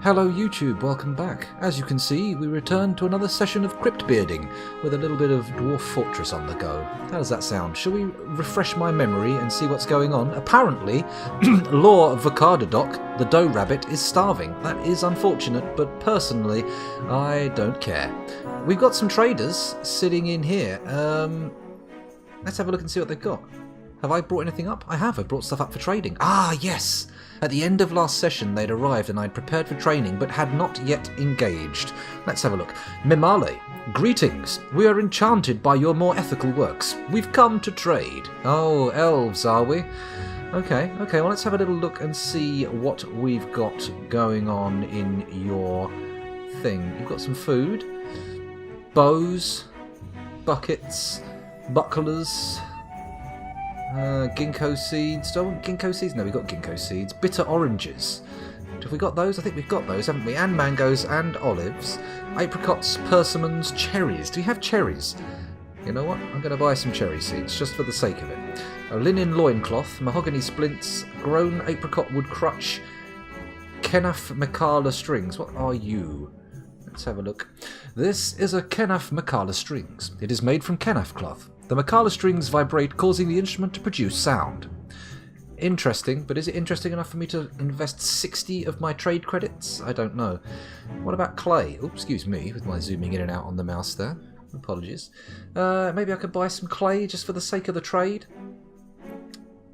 Hello YouTube, welcome back. As you can see, we return to another session of Cryptbearding with a little bit of Dwarf Fortress on the go. How does that sound? Shall we refresh my memory and see what's going on? Apparently, Law of Vacardadoc, the dough rabbit, is starving. That is unfortunate, but personally, I don't care. We've got some traders sitting in here. Let's have a look and see what they've got. Have I brought anything up? I have. I brought stuff up for trading. Ah, yes! At the end of last session, they'd arrived and I'd prepared for training, but had not yet engaged. Let's have a look. Memale, greetings. We are enchanted by your more ethical works. We've come to trade. Oh, elves, are we? Okay, well, let's have a little look and see what we've got going on in your thing. You've got some food, bows, buckets, bucklers, ginkgo seeds. Do I want ginkgo seeds? No, we've got ginkgo seeds. Bitter oranges. Have we got those? I think we've got those, haven't we? And mangoes and olives. Apricots, persimmons, cherries. Do we have cherries? You know what? I'm going to buy some cherry seeds, just for the sake of it. A linen loincloth, mahogany splints, grown apricot wood crutch, Kenaf Makala strings. What are you? Let's have a look. This is a Kenaf Makala strings. It is made from Kenaf cloth. The Makala strings vibrate, causing the instrument to produce sound. Interesting, but is it interesting enough for me to invest 60 of my trade credits? I don't know. What about clay? Oh, excuse me, with my zooming in and out on the mouse there. Apologies. Maybe I could buy some clay just for the sake of the trade?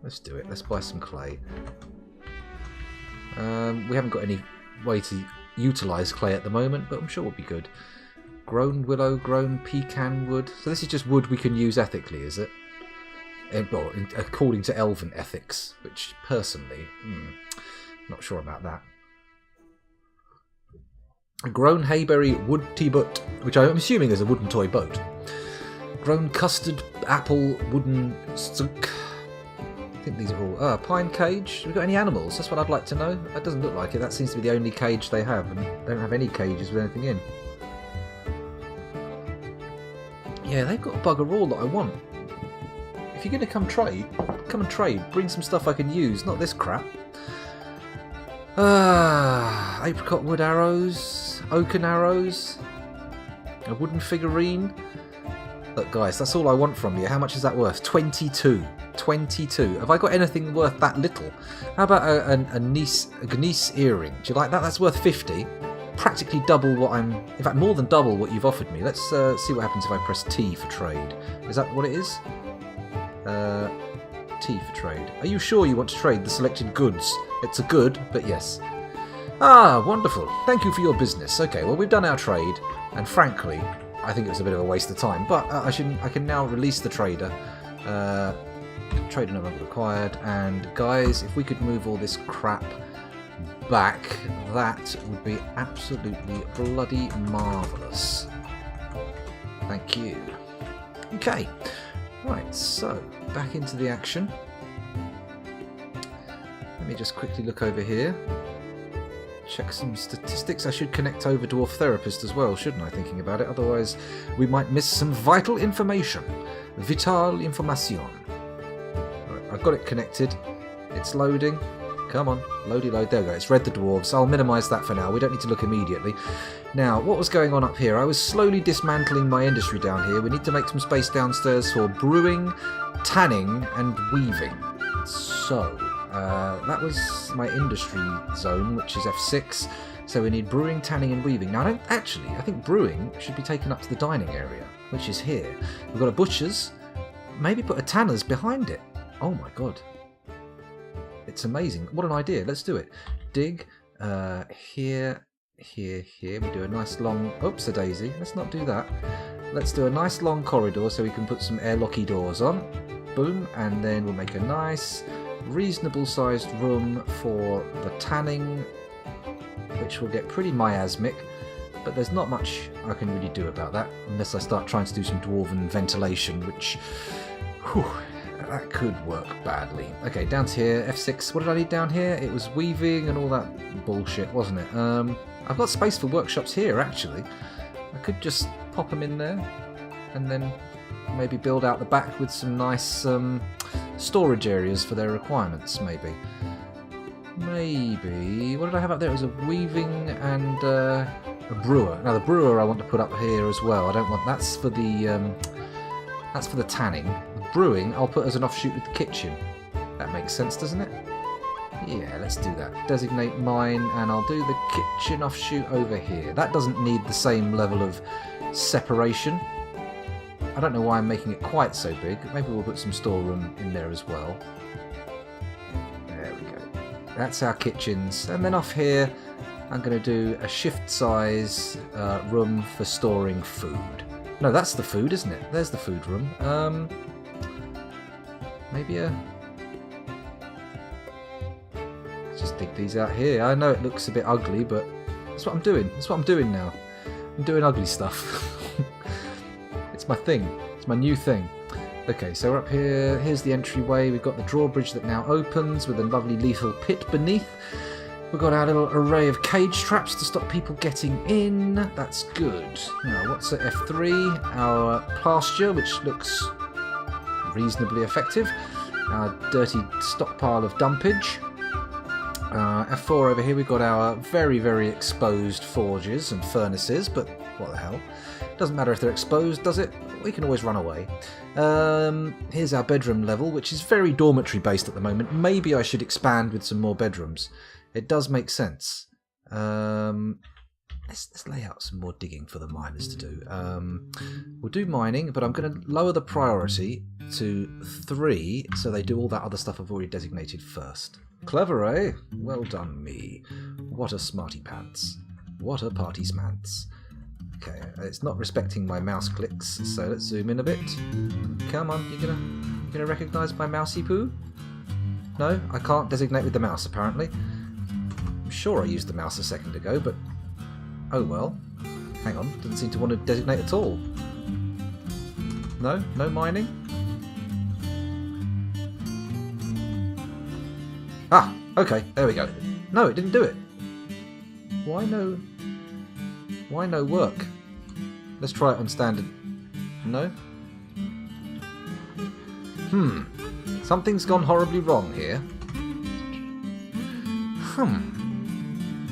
Let's do it. Let's buy some clay. We haven't got any way to utilise clay at the moment, but I'm sure it'll be good. Grown willow, grown pecan wood. So this is just wood we can use ethically, is it? Well, according to elven ethics, which personally, not sure about that. A grown hayberry wood tea boat, which I'm assuming is a wooden toy boat. Grown custard apple wooden stuk. I think these are all... pine cage. Have we got any animals? That's what I'd like to know. That doesn't look like it. That seems to be the only cage they have, and they don't have any cages with anything in. Yeah, they've got bugger all that I want. If you're going to come and trade. Bring some stuff I can use, not this crap. Apricot wood arrows, oaken arrows, a wooden figurine. Look, guys, that's all I want from you. How much is that worth? 22. 22. Have I got anything worth that little? How about a Gneiss earring? Do you like that? That's worth 50. Practically double what I'm... In fact, more than double what you've offered me. Let's see what happens if I press T for trade. Is that what it is? T for trade. Are you sure you want to trade the selected goods? It's a good, but yes. Ah, wonderful. Thank you for your business. Okay, well, we've done our trade, and frankly, I think it was a bit of a waste of time, but I can now release the trader. Trader no longer required, and guys, if we could move all this crap back, that would be absolutely bloody marvellous. Thank you. Okay, right, so back into the action. Let me just quickly look over here. Check some statistics. I should connect over Dwarf Therapist as well, shouldn't I, thinking about it? Otherwise, we might miss some vital information. Vital information. Right, I've got it connected. It's loading. Come on, loady load. There we go. It's read the dwarves. I'll minimise that for now. We don't need to look immediately. Now, what was going on up here? I was slowly dismantling my industry down here. We need to make some space downstairs for brewing, tanning, and weaving. So, that was my industry zone, which is F6. So we need brewing, tanning, and weaving. Now, I think brewing should be taken up to the dining area, which is here. We've got a butcher's. Maybe put a tanner's behind it. Oh my god. It's amazing. What an idea. Let's do it. Dig. Here. We do a nice long... Oops, a daisy. Let's not do that. Let's do a nice long corridor so we can put some airlocky doors on. Boom. And then we'll make a nice, reasonable sized room for the tanning, which will get pretty miasmic. But there's not much I can really do about that unless I start trying to do some dwarven ventilation, which... Whew, that could work badly. Okay, down to here, F6. What did I need down here? It was weaving and all that bullshit, wasn't it? I've got space for workshops here, actually. I could just pop them in there and then maybe build out the back with some nice storage areas for their requirements, maybe. Maybe. What did I have up there? It was a weaving and a brewer. Now the brewer I want to put up here as well. I don't want that's for the tanning. The brewing I'll put as an offshoot with the kitchen. That makes sense, doesn't it? Yeah, let's do that. Designate mine, and I'll do the kitchen offshoot over here. That doesn't need the same level of separation. I don't know why I'm making it quite so big. Maybe we'll put some storeroom in there as well. There we go. That's our kitchens. And then off here, I'm going to do a shift size room for storing food. No, that's the food, isn't it? There's the food room. Maybe a... Just dig these out here. I know it looks a bit ugly, but that's what I'm doing. That's what I'm doing now. I'm doing ugly stuff. It's my thing. It's my new thing. Okay, so we're up here. Here's the entryway. We've got the drawbridge that now opens with a lovely lethal pit beneath. We've got our little array of cage traps to stop people getting in. That's good. Now, what's at F3? Our pasture, which looks reasonably effective. Our dirty stockpile of dumpage. F4 over here, we've got our very, very exposed forges and furnaces, but what the hell? Doesn't matter if they're exposed, does it? We can always run away. Here's our bedroom level, which is very dormitory based at the moment. Maybe I should expand with some more bedrooms. It does make sense. Let's lay out some more digging for the miners to do. We'll do mining, but I'm going to lower the priority to 3, so they do all that other stuff I've already designated first. Clever, eh? Well done, me. What a smarty pants. What a party smants. Okay, it's not respecting my mouse clicks, so let's zoom in a bit. Come on, you gonna recognise my mousey poo? No, I can't designate with the mouse apparently. I'm sure I used the mouse a second ago, but oh well. Hang on, doesn't seem to want to designate at all. No? No mining? Ah, okay, there we go. No, it didn't do it. Why no work? Let's try it on standard. No? Something's gone horribly wrong here.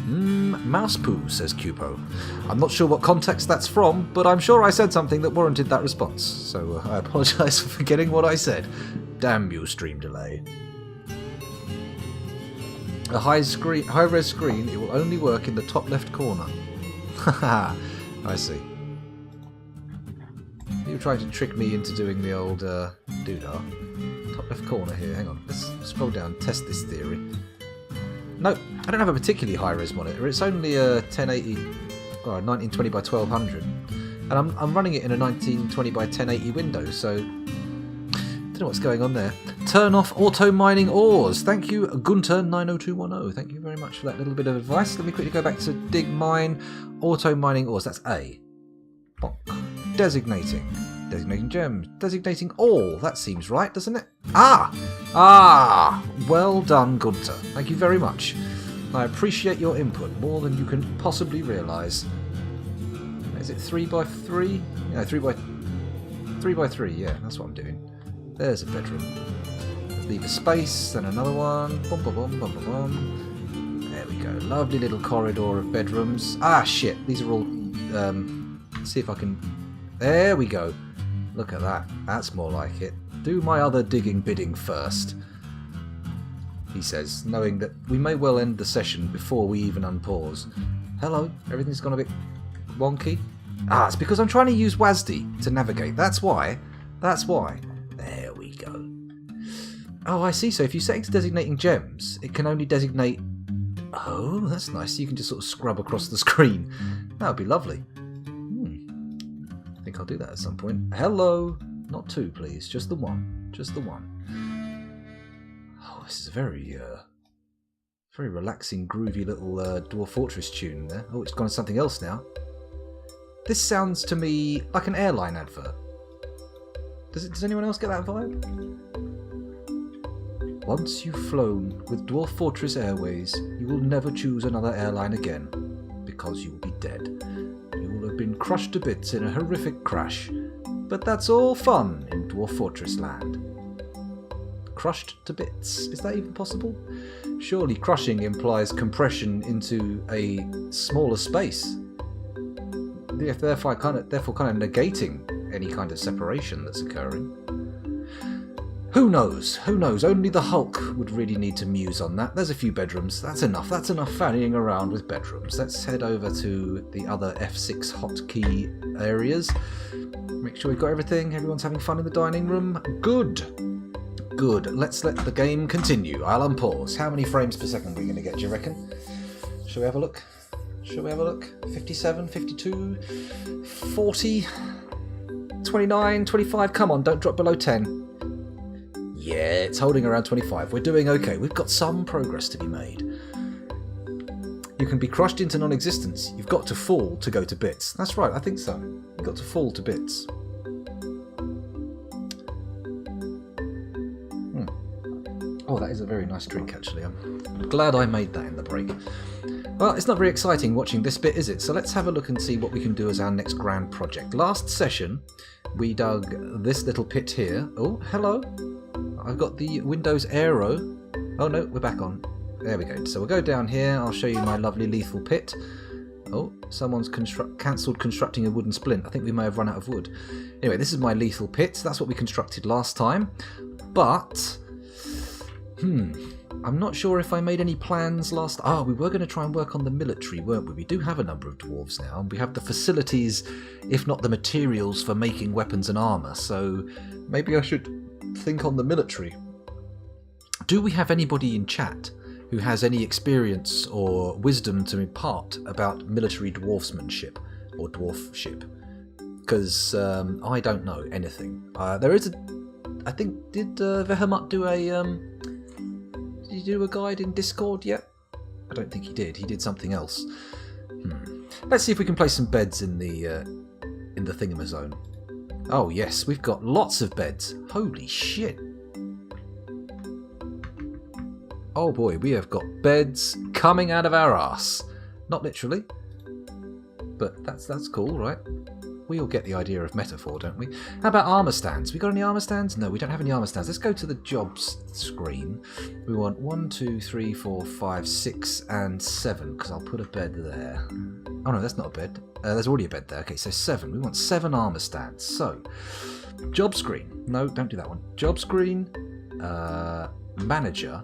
Mouse poo, says Cupo. I'm not sure what context that's from, but I'm sure I said something that warranted that response. So I apologise for forgetting what I said. Damn you, stream delay. A high-res screen, it will only work in the top left corner. Haha, I see. You were trying to trick me into doing the old doodah. Top left corner here, hang on. Let's scroll down, test this theory. No, I don't have a particularly high-res monitor. It's only a 1080, or a 1920 by 1200. And I'm running it in a 1920 by 1080 window, so... don't know what's going on there. Turn off auto mining ores. Thank you, Gunter90210. Thank you very much for that little bit of advice. Let me quickly go back to dig mine. Auto mining ores. That's A. Bonk. Designating. Designating gems. Designating all. That seems right, doesn't it? Ah! Well done, Gunter. Thank you very much. I appreciate your input more than you can possibly realise. Is it 3x3? Yeah, 3x3. Yeah, that's what I'm doing. There's a bedroom. Leave a space, then another one. Boom, boom, boom, boom, boom, boom. There we go. Lovely little corridor of bedrooms. Ah, shit. These are all... see if I can... There we go. Look at that. That's more like it. Do my other digging bidding first, he says, knowing that we may well end the session before we even unpause. Hello. Everything's gone a bit wonky. Ah, it's because I'm trying to use WASD to navigate. That's why. That's why. There we go. Oh, I see. So if you set it to designating gems, it can only designate... Oh, that's nice. You can just sort of scrub across the screen. That would be lovely. I think I'll do that at some point. Hello. Not 2, please. Just the 1. Just the 1. Oh, this is a very relaxing, groovy little Dwarf Fortress tune there. Oh, it's gone to something else now. This sounds to me like an airline advert. Does anyone else get that vibe? Once you've flown with Dwarf Fortress Airways, you will never choose another airline again, because you will be dead. You will have been crushed to bits in a horrific crash, but that's all fun in Dwarf Fortress land. Crushed to bits? Is that even possible? Surely crushing implies compression into a smaller space. Therefore kind of negating any kind of separation that's occurring. Who knows? Who knows? Only the Hulk would really need to muse on that. There's a few bedrooms. That's enough. That's enough fannying around with bedrooms. Let's head over to the other F6 hotkey areas. Make sure we've got everything. Everyone's having fun in the dining room. Good. Good. Let's let the game continue. I'll unpause. How many frames per second are we going to get, do you reckon? Shall we have a look? Shall we have a look? 57, 52, 40, 29, 25. Come on, don't drop below 10. Yeah, it's holding around 25. We're doing okay. We've got some progress to be made. You can be crushed into non-existence. You've got to fall to go to bits. That's right, I think so. You've got to fall to bits. Oh, that is a very nice drink, actually. I'm glad I made that in the break. Well, it's not very exciting watching this bit, is it? So let's have a look and see what we can do as our next grand project. Last session, we dug this little pit here. Oh, hello. I've got the Windows Aero. Oh no, we're back on. There we go. So we'll go down here. I'll show you my lovely lethal pit. Oh, someone's cancelled constructing a wooden splint. I think we may have run out of wood. Anyway, this is my lethal pit. That's what we constructed last time. But, I'm not sure if I made any plans last... we were going to try and work on the military, weren't we? We do have a number of dwarves now, and we have the facilities, if not the materials, for making weapons and armour. So maybe I should think on the military. Do we have anybody in chat who has any experience or wisdom to impart about military dwarfsmanship or dwarfship? Because I don't know anything. There is a... I think, did Vehemat do a... did he do a guide in Discord yet? I don't think he did. He did something else. Let's see if we can place some beds in the thingamazone. Oh yes, we've got lots of beds. Holy shit. Oh boy, we have got beds coming out of our arse. Not literally, but that's cool, right? We all get the idea of metaphor, don't we? How about armour stands? We got any armour stands? No, we don't have any armour stands. Let's go to the jobs screen. We want 1, 2, 3, 4, 5, 6 and 7, because I'll put a bed there. Oh no, that's not a bed. There's already a bed there. Okay, so 7. We want 7 armour stands. So, job screen. No, don't do that one. Job screen, manager,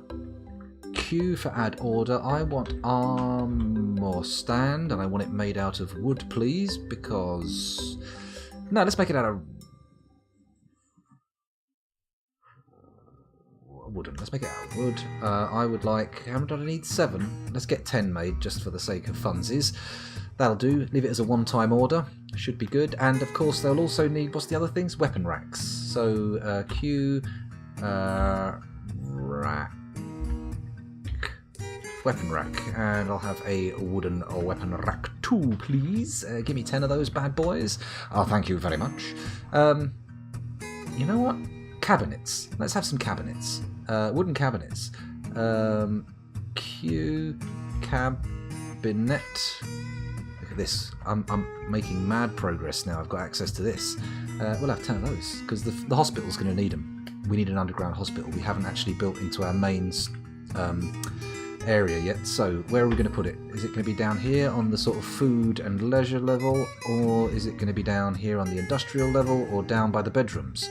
Q for add order. I want armour stand, and I want it made out of wood, please, because... No, let's make it out of... wooden. Let's make it out of wood. I would like... How many do I need? 7. Let's get 10 made, just for the sake of funsies. That'll do. Leave it as a one-time order. Should be good. And, of course, they'll also need... What's the other things? Weapon racks. So, Q... rack... weapon rack, and I'll have a wooden weapon rack too, please. Give me 10 of those bad boys. Oh, thank you very much. You know what? Cabinets. Let's have some cabinets. Wooden cabinets. Q cabinet. Look at this. I'm making mad progress now. I've got access to this. We'll have 10 of those because the hospital's going to need them. We need an underground hospital. We haven't actually built into our mains area yet, so where are we going to put it? Is it going to be down here on the sort of food and leisure level, or is it going to be down here on the industrial level, or down by the bedrooms?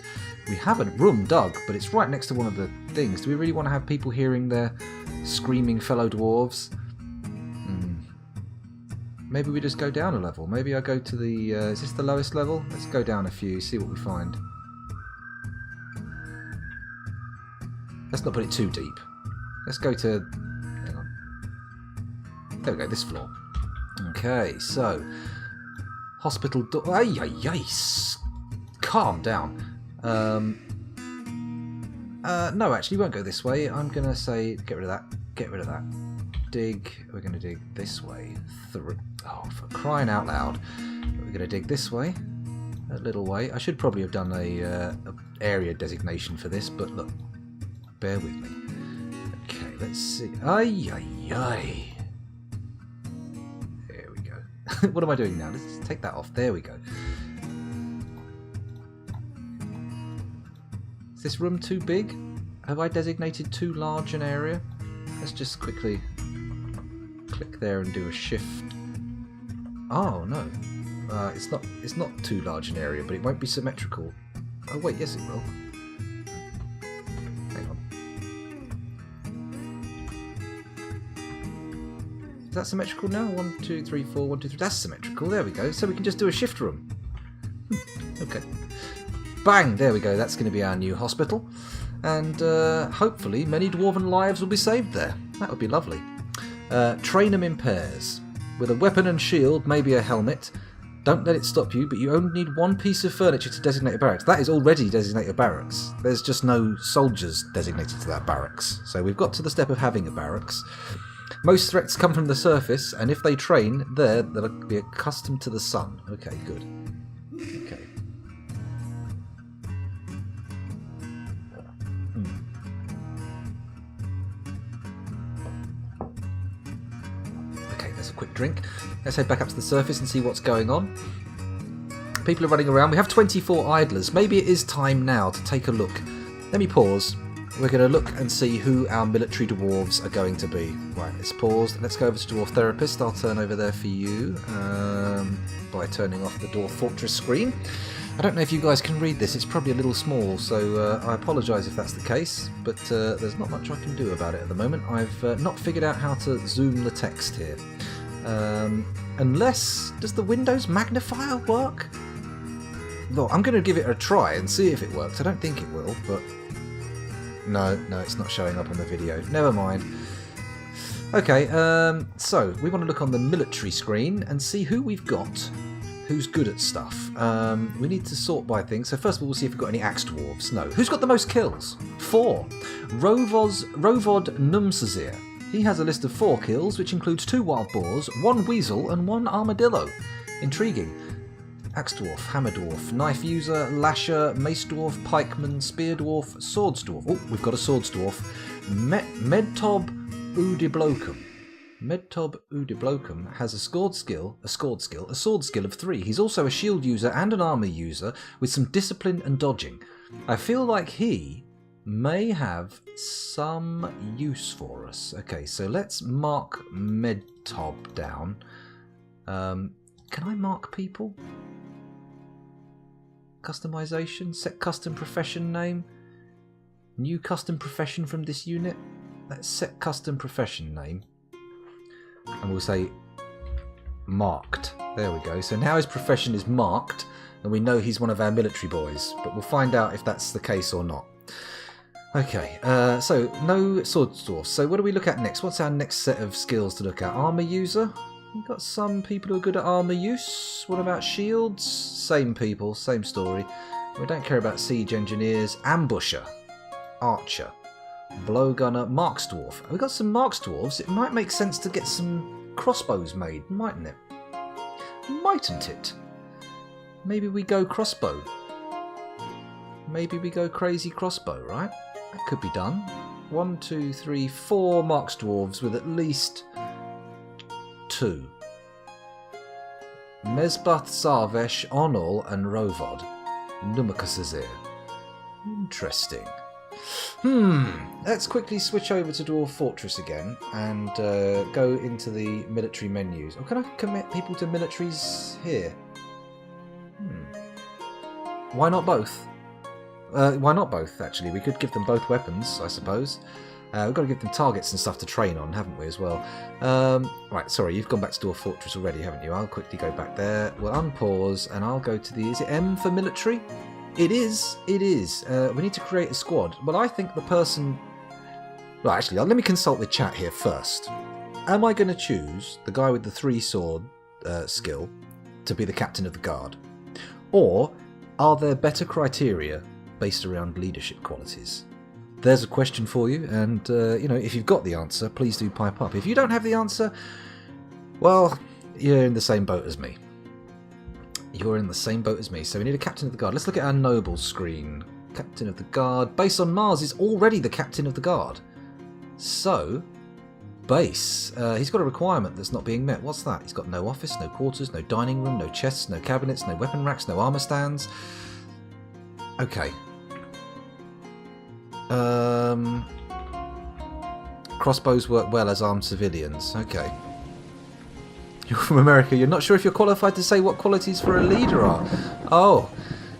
We have a room dug, but it's right next to one of the things. Do we really want to have people hearing their screaming fellow dwarves? Maybe we just go down a level. Maybe I go to the... is this the lowest level? Let's go down a few, see what we find. Let's not put it too deep. Let's go to... Hang on. There we go, this floor. Okay, so... Hospital door... Calm down. No, actually, we won't go this way. I'm going to say... Get rid of that. Get rid of that. Dig... We're going to dig this way. Oh, for crying out loud. We're going to dig this way. A little way. I should probably have done a area designation for this, but look. Bear with me. Okay, let's see. There we go. What am I doing now? Let's take that off. There we go. Is this room too big? Have I designated too large an area? let's just quickly click there and do a shift. Oh no, it's not too large an area, but it won't be symmetrical. Oh wait, yes it will. Hang on. Is that symmetrical now? 1, 2, 3, 4, 1, 2, 3. That's symmetrical. There we go. So we can just do a shift room. Okay. Bang! There we go. That's going to be our new hospital. And hopefully many dwarven lives will be saved there. That would be lovely. Train them in pairs. With a weapon and shield, maybe a helmet. Don't let it stop you, but you only need one piece of furniture to designate a barracks. That is already designated barracks. There's just no soldiers designated to that barracks. So we've got to the step of having a barracks. Most threats come from the surface, and if they train there, they'll be accustomed to the sun. Okay, good. Okay. Okay, there's a quick drink. Let's head back up to the surface and see what's going on. People are running around. We have 24 idlers. Maybe it is time now to take a look. Let me pause. We're going to look and see who our military dwarves are going to be. Right, let's pause. Let's go over to Dwarf Therapist. I'll turn over there for you by turning off the Dwarf Fortress screen. I don't know if you guys can read this. It's probably a little small, so I apologise if that's the case, but there's not much I can do about it at the moment. I've not figured out how to zoom the text here. Unless... does the Windows magnifier work? Look, I'm going to give it a try and see if it works. I don't think it will, but... No, it's not showing up on the video. Never mind. Okay, so we want to look on the military screen and see who we've got who's good at stuff. We need to sort by things. So first of all, we'll see if we've got any axe dwarves. No. Who's got the most kills? 4. Rovod Numsazir. He has a list of 4 kills, which includes 2 wild boars, 1 weasel, and 1 armadillo. Intriguing. Axe dwarf, hammer dwarf, knife user, lasher, mace dwarf, pikeman, spear dwarf, swords dwarf. Oh, we've got a swords dwarf. Medtob Udiblokum. Medtob Udiblokum has a sword skill of 3. He's also a shield user and an armor user with some discipline and dodging. I feel like he may have some use for us. Okay, so let's mark Medtob down. Can I mark people? Customization, set custom profession name, new custom profession from this unit. Let's set custom profession name and we'll say marked. There we go. So now his profession is marked and we know he's one of our military boys, but we'll find out if that's the case or not. Okay, so no sword dwarfs. So what do we look at next? What's our next set of skills to look at? Armor user. We've got some people who are good at armour use. What about shields? Same people, same story. We don't care about siege engineers. Ambusher. Archer. Blowgunner. Marks dwarf. We've got some marks dwarves. It might make sense to get some crossbows made, mightn't it? Mightn't it? Maybe we go crossbow. Maybe we go crazy crossbow, right? That could be done. 1, 2, 3, 4 marks dwarves with at least 2. Mesbath, Sarvesh, Onol, and Rovod. Numakasazir. Interesting. Let's quickly switch over to Dwarf Fortress again and go into the military menus. Or can I commit people to militaries here? Why not both? Why not both, actually? We could give them both weapons, I suppose. We've got to give them targets and stuff to train on, haven't we, as well? Right, sorry, you've gone back to Dwarf Fortress already, haven't you? I'll quickly go back there. We'll unpause, and I'll go to the... Is it M for military? It is. It is. We need to create a squad. Well, I think the person... Well, actually, let me consult the chat here first. Am I going to choose the guy with the 3-sword skill to be the captain of the guard? Or are there better criteria based around leadership qualities? There's a question for you, and you know, if you've got the answer, please do pipe up. If you don't have the answer, well, you're in the same boat as me. You're in the same boat as me. So we need a captain of the guard. Let's look at our nobles screen. Captain of the guard. Base on Mars is already the captain of the guard. So, base. He's got a requirement that's not being met. What's that? He's got no office, no quarters, no dining room, no chests, no cabinets, no weapon racks, no armor stands. Okay. Crossbows work well as armed civilians. Okay. You're from America. You're not sure if you're qualified to say what qualities for a leader are. Oh,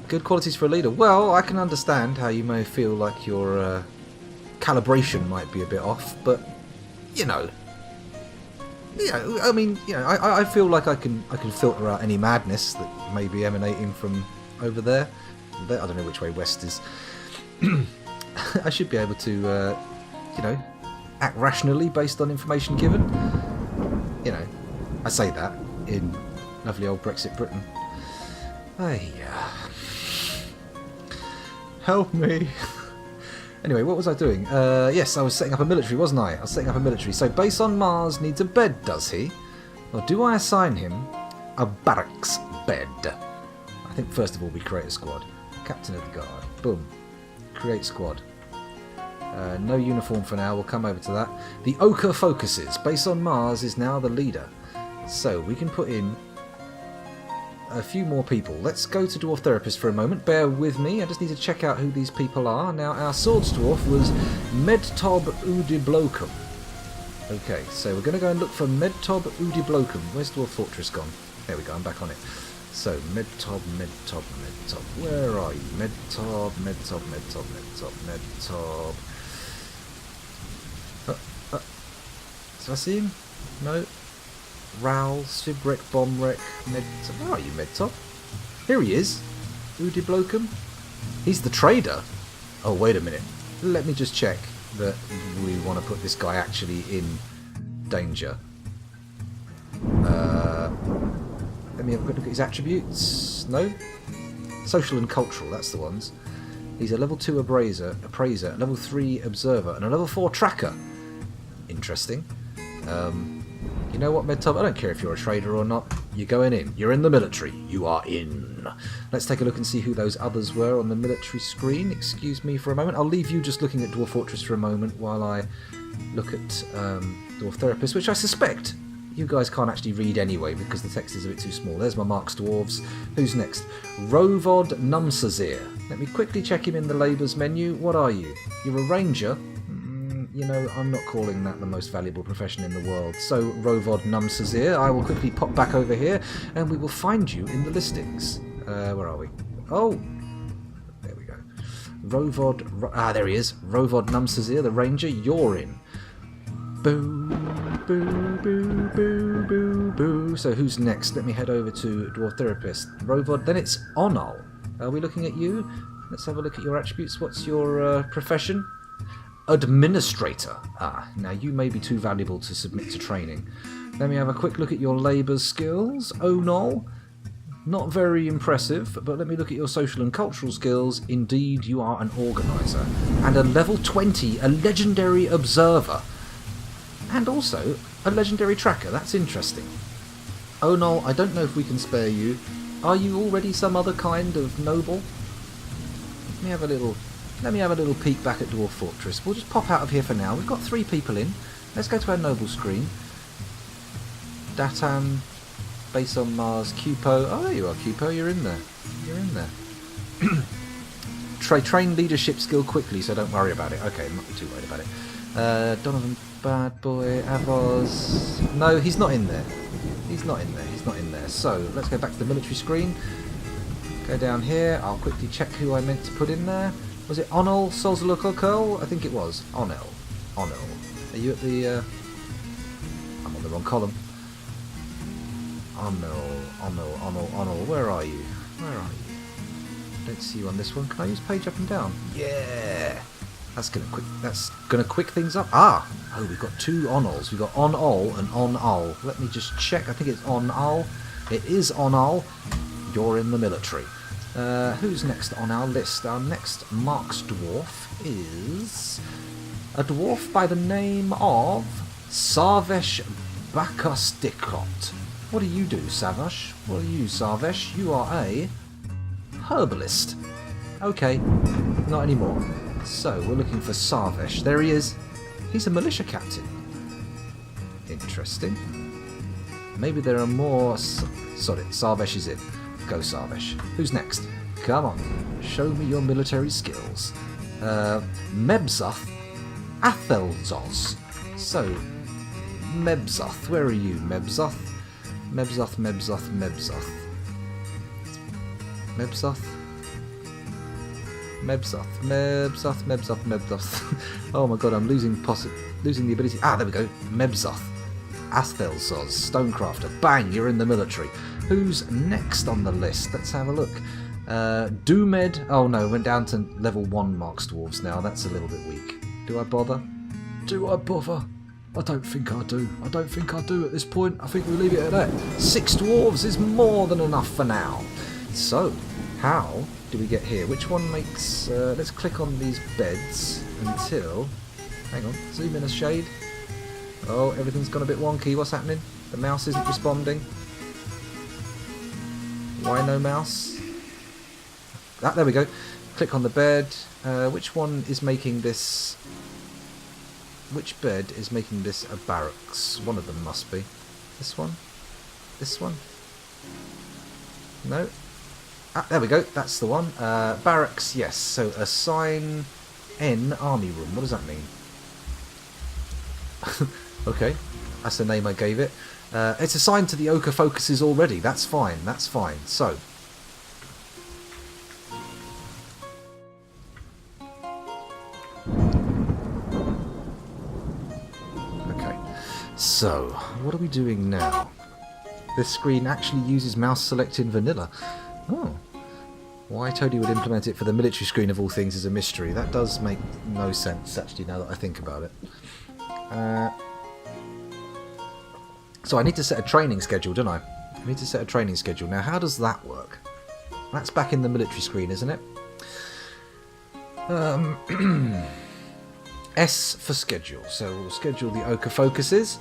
good qualities for a leader. Well, I can understand how you may feel like your calibration might be a bit off, but you know, I mean, I feel like I can filter out any madness that may be emanating from over there. I don't know which way west is. I should be able to, act rationally based on information given. I say that in lovely old Brexit Britain. Hey, help me. Anyway, what was I doing? Yes, I was setting up a military, wasn't I? I was setting up a military. So base on Mars needs a bed, does he? Or do I assign him a barracks bed? I think first of all we create a squad. Captain of the guard. Boom. Create squad. No uniform for now, we'll come over to that. The Ochre focuses. Base on Mars is now the leader. So we can put in a few more people. Let's go to Dwarf Therapist for a moment. Bear with me, I just need to check out who these people are. Now, our Swords Dwarf was Medtob Udiblokum. Okay, so we're going to go and look for Medtob Udiblokum. Where's Dwarf Fortress gone? There we go, I'm back on it. So, Medtob. Where are you? Medtob. Did I see him? No. Ral, Sibrek, Bomrek, Medtob. Where are you, Medtob? Here he is. Udiblokum. He's the trader. Oh, wait a minute. Let me just check that we want to put this guy actually in danger. Let me have a quick look at his attributes. No? Social and cultural, that's the ones. He's a level 2 appraiser, a level 3 observer, and a level 4 tracker. Interesting. You know what, Medtob? I don't care if you're a trader or not. You're going in. You're in the military. You are in. Let's take a look and see who those others were on the military screen. Excuse me for a moment. I'll leave you just looking at Dwarf Fortress for a moment while I look at Dwarf Therapist, which I suspect you guys can't actually read anyway because the text is a bit too small. There's my Marks Dwarves. Who's next? Rovod Numsazir. Let me quickly check him in the labours menu. What are you? You're a ranger? I'm not calling that the most valuable profession in the world. So, Rovod Numsazir, I will quickly pop back over here and we will find you in the listings. Where are we? Oh! There we go. There he is. Rovod Numsazir, the ranger, you're in. Boo, boo, boo, boo, boo, boo. So who's next? Let me head over to Dwarf Therapist. Rovod, then it's Onal. Are we looking at you? Let's have a look at your attributes. What's your profession? Administrator. Now you may be too valuable to submit to training. Let me have a quick look at your labour skills. Onal, not very impressive, but let me look at your social and cultural skills. Indeed, you are an organiser. And a level 20, a legendary observer. And also a legendary tracker. That's interesting. Onal, I don't know if we can spare you. Are you already some other kind of noble? Let me have a little peek back at Dwarf Fortress. We'll just pop out of here for now. We've got 3 people in. Let's go to our noble screen. Datan, base on Mars, Cupo. Oh, there you are, Cupo. You're in there. You're in there. Train leadership skill quickly, so don't worry about it. Okay, I'm not too worried about it. Donovan, bad boy, Avos. No, he's not in there. He's not in there. So, let's go back to the military screen. Go down here. I'll quickly check who I meant to put in there. Was it Onel Solzalukokol? I think it was. Onel. Are you at the... I'm on the wrong column. Onel. Where are you? Don't see you on this one. Can I use page up and down? Yeah! That's gonna quick things up. We've got 2 Onals. We've got Onol and Onal. Let me just check. I think it's Onal. It is Onal. You're in the military. Who's next on our list? Our next Marks Dwarf is a dwarf by the name of Sarvesh Bakastikot. What do you do, Savash? What are you, Sarvesh? You are a herbalist. Okay, not anymore. So, we're looking for Sarvesh. There he is. He's a militia captain. Interesting. Maybe there are more... Sorry, Sarvesh is in. Go, Sarvesh. Who's next? Come on. Show me your military skills. Mebzath Athelzos. So, Mebzoth, where are you, Mebzoth? Mebzoth, Mebzoth, Mebzoth. Mebzoth? Mebzoth, Mebzoth, Mebzoth, Mebzoth. Oh my god, I'm losing the ability. Ah, there we go. Mebzoth. Athelsoz, Stonecrafter. Bang, you're in the military. Who's next on the list? Let's have a look. Doomed. Oh no, went down to level 1 Marks Dwarves now. That's a little bit weak. Do I bother? Do I bother? I don't think I do. I don't think I do at this point. I think we'll leave it at that. 6 dwarves is more than enough for now. So, how do we get here? Which one makes... let's click on these beds until... Hang on, zoom in a shade. Oh, everything's gone a bit wonky. What's happening? The mouse isn't responding. Why no mouse? Ah, there we go. Click on the bed. Which one is making this... Which bed is making this a barracks? One of them must be. This one? This one? No? Ah, there we go. That's the one. Barracks, yes. So assign N army room. What does that mean? Okay. That's the name I gave it. It's assigned to the ochre focuses already. That's fine. That's fine. So... So, what are we doing now? This screen actually uses mouse select in vanilla. Oh. Why Tony would implement it for the military screen of all things is a mystery. That does make no sense, actually, now that I think about it. So I need to set a training schedule, don't I? I need to set a training schedule. Now, how does that work? That's back in the military screen, isn't it? S for schedule. So we'll schedule the ochre focuses,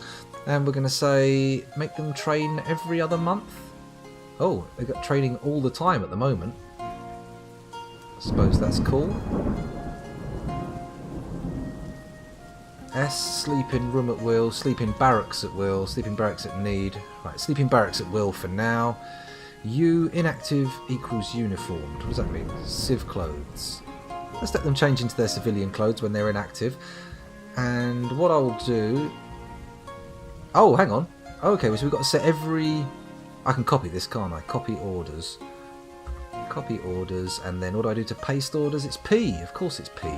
and we're going to say make them train every other month. Oh, they've got training all the time at the moment. I suppose that's cool. S, sleep in room at will, sleep in barracks at will, sleep in barracks at need. Right, sleep in barracks at will for now. U, inactive equals uniformed. What does that mean? Civ clothes. Let's let them change into their civilian clothes when they're inactive. And what I'll do... Oh, hang on. Okay, so we've got to set every... I can copy this, can't I? Copy orders. Copy orders, and then what do I do to paste orders? It's P. Of course it's P.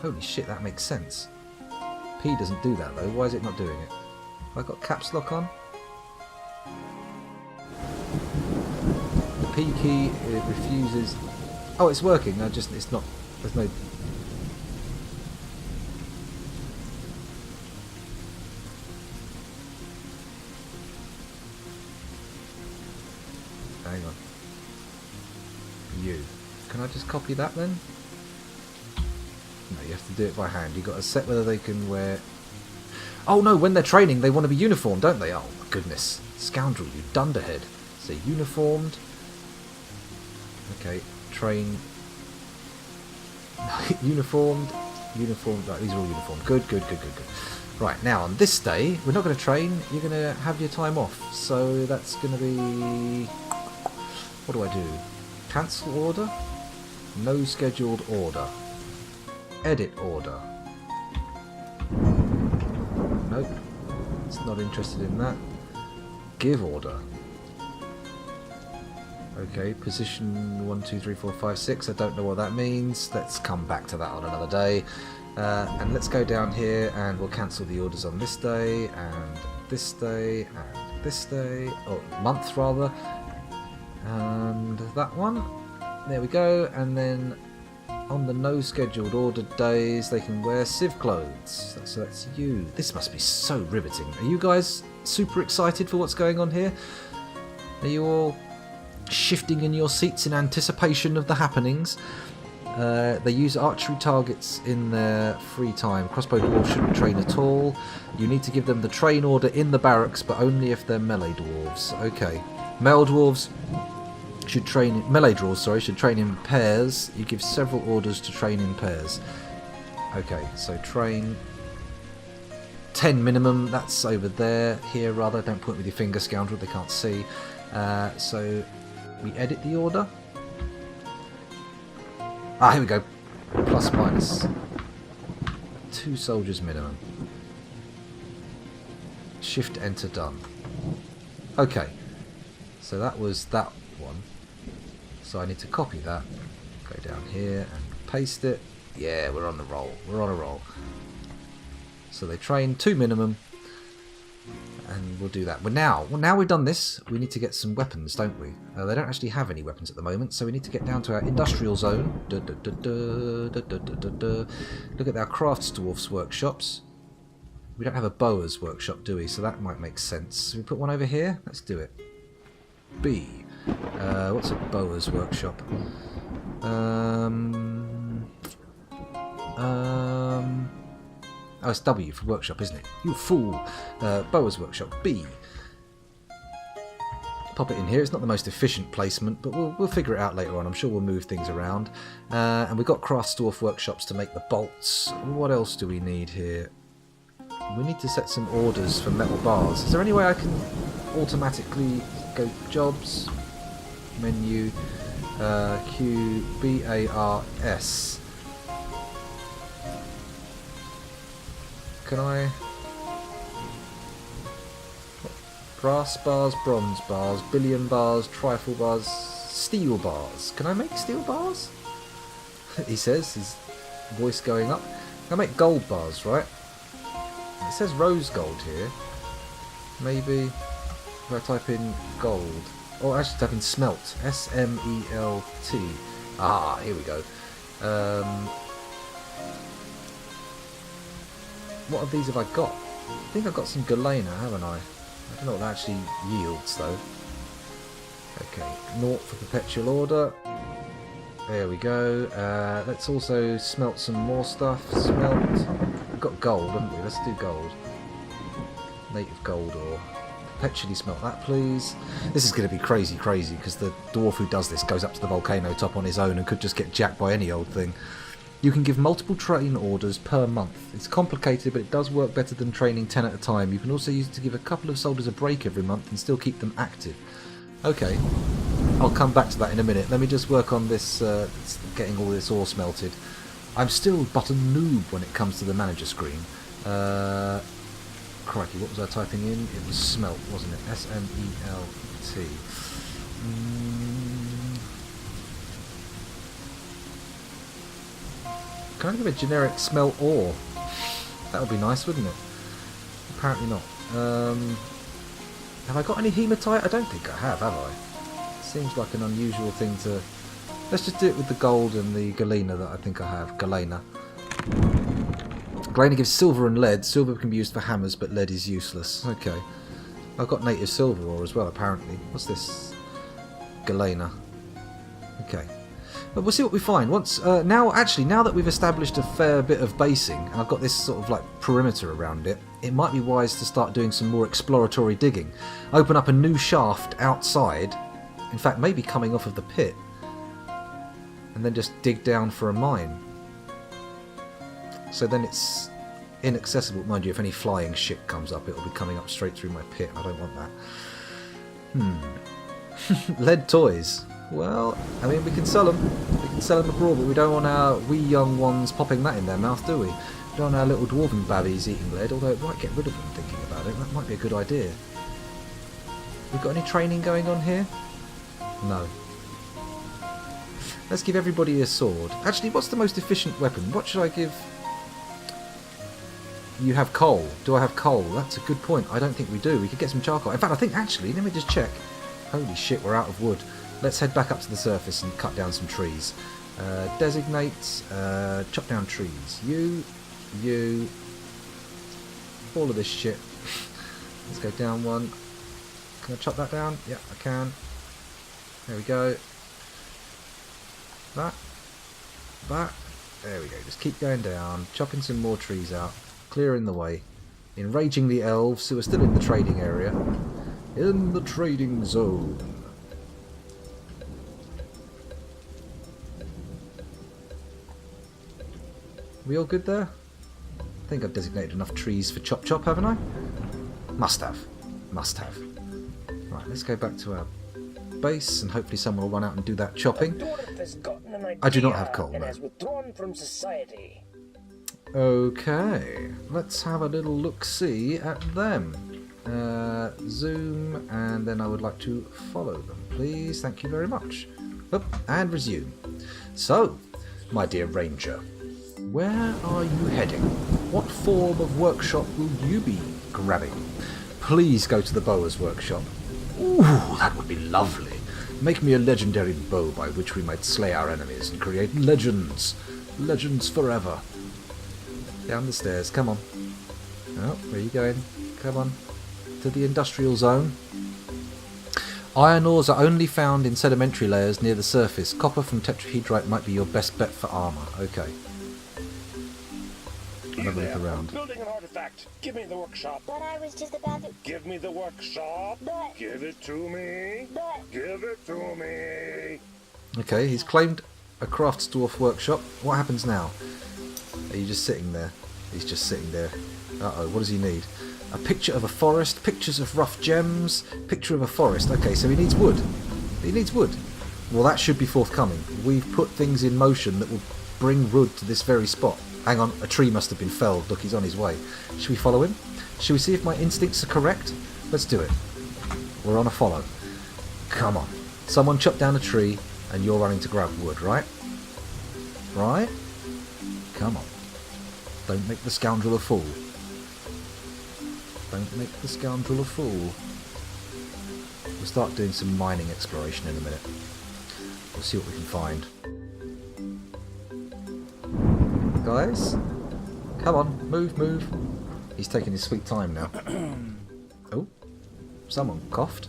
Holy shit, that makes sense. P doesn't do that, though. Why is it not doing it? Have I got caps lock on? The P key, it refuses... Oh, it's working. No, just it's not... There's no... Hang on. U. Can I just copy that then? No, you have to do it by hand. You've got to set whether they can wear... Oh no, when they're training they want to be uniformed, don't they? Oh my goodness. Scoundrel, you dunderhead. So uniformed. Okay, train... uniformed, right, these are all uniformed. Good. Right, now on this day, we're not going to train, you're going to have your time off. So that's going to be... What do I do? Cancel order? No scheduled order. Edit order. Nope. It's not interested in that. Give order. Okay, position 1, 2, 3, 4, 5, 6. I don't know what that means. Let's come back to that on another day. And let's go down here and we'll cancel the orders on this day and this day and this day. Or month rather. And that one. There we go. And then on the no scheduled ordered days they can wear civ clothes. So that's you. This must be so riveting. Are you guys super excited for what's going on here? Are you all shifting in your seats in anticipation of the happenings? They use archery targets in their free time. Crossbow dwarves shouldn't train at all. You need to give them the train order in the barracks, but only if they're melee dwarves. Okay. Melee dwarves should train... Melee dwarves, sorry, should train in pairs. You give several orders to train in pairs. Okay, so train... 10 minimum, that's over there. Here, rather. Don't point with your finger, scoundrel, they can't see. So... we edit the order. Ah, here we go. Plus minus. 2 soldiers minimum. Shift enter done. Okay, so that was that one. So I need to copy that, go down here and paste it. Yeah, we're on the roll. We're on a roll. So they train 2 minimum, and we'll do that. Well, now we've done this, we need to get some weapons, don't we? They don't actually have any weapons at the moment, so we need to get down to our industrial zone. Look at our crafts dwarfs workshops. We don't have a bower's workshop, do we? So that might make sense. We put one over here. Let's do it. B. What's a bower's workshop? Oh, it's W for workshop, isn't it? You fool. Bower's workshop. B. Pop it in here. It's not the most efficient placement, but we'll figure it out later on. I'm sure we'll move things around. And we've got crafts dwarf workshops to make the bolts. What else do we need here? We need to set some orders for metal bars. Is there any way I can automatically go jobs, menu, Q, B, A, R, S? Can I? Brass bars, bronze bars, billion bars, trifle bars, steel bars. Can I make steel bars? He says, his voice going up. Can I make gold bars, right? It says rose gold here. Maybe if I type in gold. Oh, actually type in smelt. S-M-E-L-T. Ah, here we go. What of these have I got? I think I've got some galena, haven't I? I don't know what that actually yields though. Okay, naught for perpetual order. There we go. Let's also smelt some more stuff. Smelt. We've got gold, haven't we? Let's do gold. Native gold ore. Perpetually smelt that, please. This is going to be crazy, because the dwarf who does this goes up to the volcano top on his own and could just get jacked by any old thing. You can give multiple train orders per month. It's complicated, but it does work better than training 10 at a time. You can also use it to give a couple of soldiers a break every month and still keep them active. Okay, I'll come back to that in a minute. Let me just work on this, getting all this ore smelted. I'm still but a noob when it comes to the manager screen. Crikey, what was I typing in? It was smelt, wasn't it? S-M-E-L-T. Can I give a generic smelt ore? That would be nice, wouldn't it? Apparently not. Have I got any hematite? I don't think I have I? Seems like an unusual thing to... Let's just do it with the gold and the galena that I think I have. Galena. Galena gives silver and lead. Silver can be used for hammers, but lead is useless. Okay. I've got native silver ore as well, apparently. What's this? Galena. Okay. But we'll see what we find. Once now that we've established a fair bit of basing, and I've got this sort of like perimeter around it, it might be wise to start doing some more exploratory digging. Open up a new shaft outside, in fact maybe coming off of the pit, and then just dig down for a mine. So then it's inaccessible. Mind you, if any flying shit comes up, it'll be coming up straight through my pit. I don't want that. Lead toys. Well, I mean, we can sell them. We can sell them abroad, but we don't want our wee young ones popping that in their mouth, do we? We don't want our little dwarven babbies eating lead, although it might get rid of them thinking about it. That might be a good idea. We got any training going on here? No. Let's give everybody a sword. Actually, what's the most efficient weapon? What should I give? You have coal. Do I have coal? That's a good point. I don't think we do. We could get some charcoal. In fact, I think actually, let me just check. Holy shit, we're out of wood. Let's head back up to the surface and cut down some trees. Designate, chop down trees. You, all of this shit. Let's go down one. Can I chop that down? Yeah, I can. There we go. That. There we go. Just keep going down, chopping some more trees out, clearing the way, enraging the elves who are still in the trading area. In the trading zone. We all good there? I think I've designated enough trees for chop chop, haven't I? Must have. Must have. Right, let's go back to our base and hopefully someone will run out and do that chopping. I do not have coal, no. Withdrawn from society. Okay, let's have a little look-see at them. Zoom, and then I would like to follow them, please. Thank you very much. Oh, and resume. So, my dear Ranger, where are you heading? What form of workshop will you be grabbing? Please go to the Boa's workshop. Ooh, that would be lovely. Make me a legendary bow by which we might slay our enemies and create legends. Legends forever. Down the stairs, come on. Oh, where are you going? Come on. To the industrial zone. Iron ores are only found in sedimentary layers near the surface. Copper from tetrahedrite might be your best bet for armour. Okay. You there, look around. I'm building an artifact. Give me the workshop. But I was just about to... Give me the workshop. But... Give it to me. But... Give it to me. Okay, he's claimed a crafts dwarf workshop. What happens now? Are you just sitting there? He's just sitting there. Uh-oh, what does he need? A picture of a forest, pictures of rough gems, picture of a forest. Okay, so he needs wood. He needs wood. Well, that should be forthcoming. We've put things in motion that will bring wood to this very spot. Hang on, a tree must have been felled. Look, he's on his way. Should we follow him? Should we see if my instincts are correct? Let's do it. We're on a follow. Come on. Someone chopped down a tree and you're running to grab wood, right? Right? Come on. Don't make the scoundrel a fool. Don't make the scoundrel a fool. We'll start doing some mining exploration in a minute. We'll see what we can find. Guys? Come on, move, move. He's taking his sweet time now. Oh, someone coughed.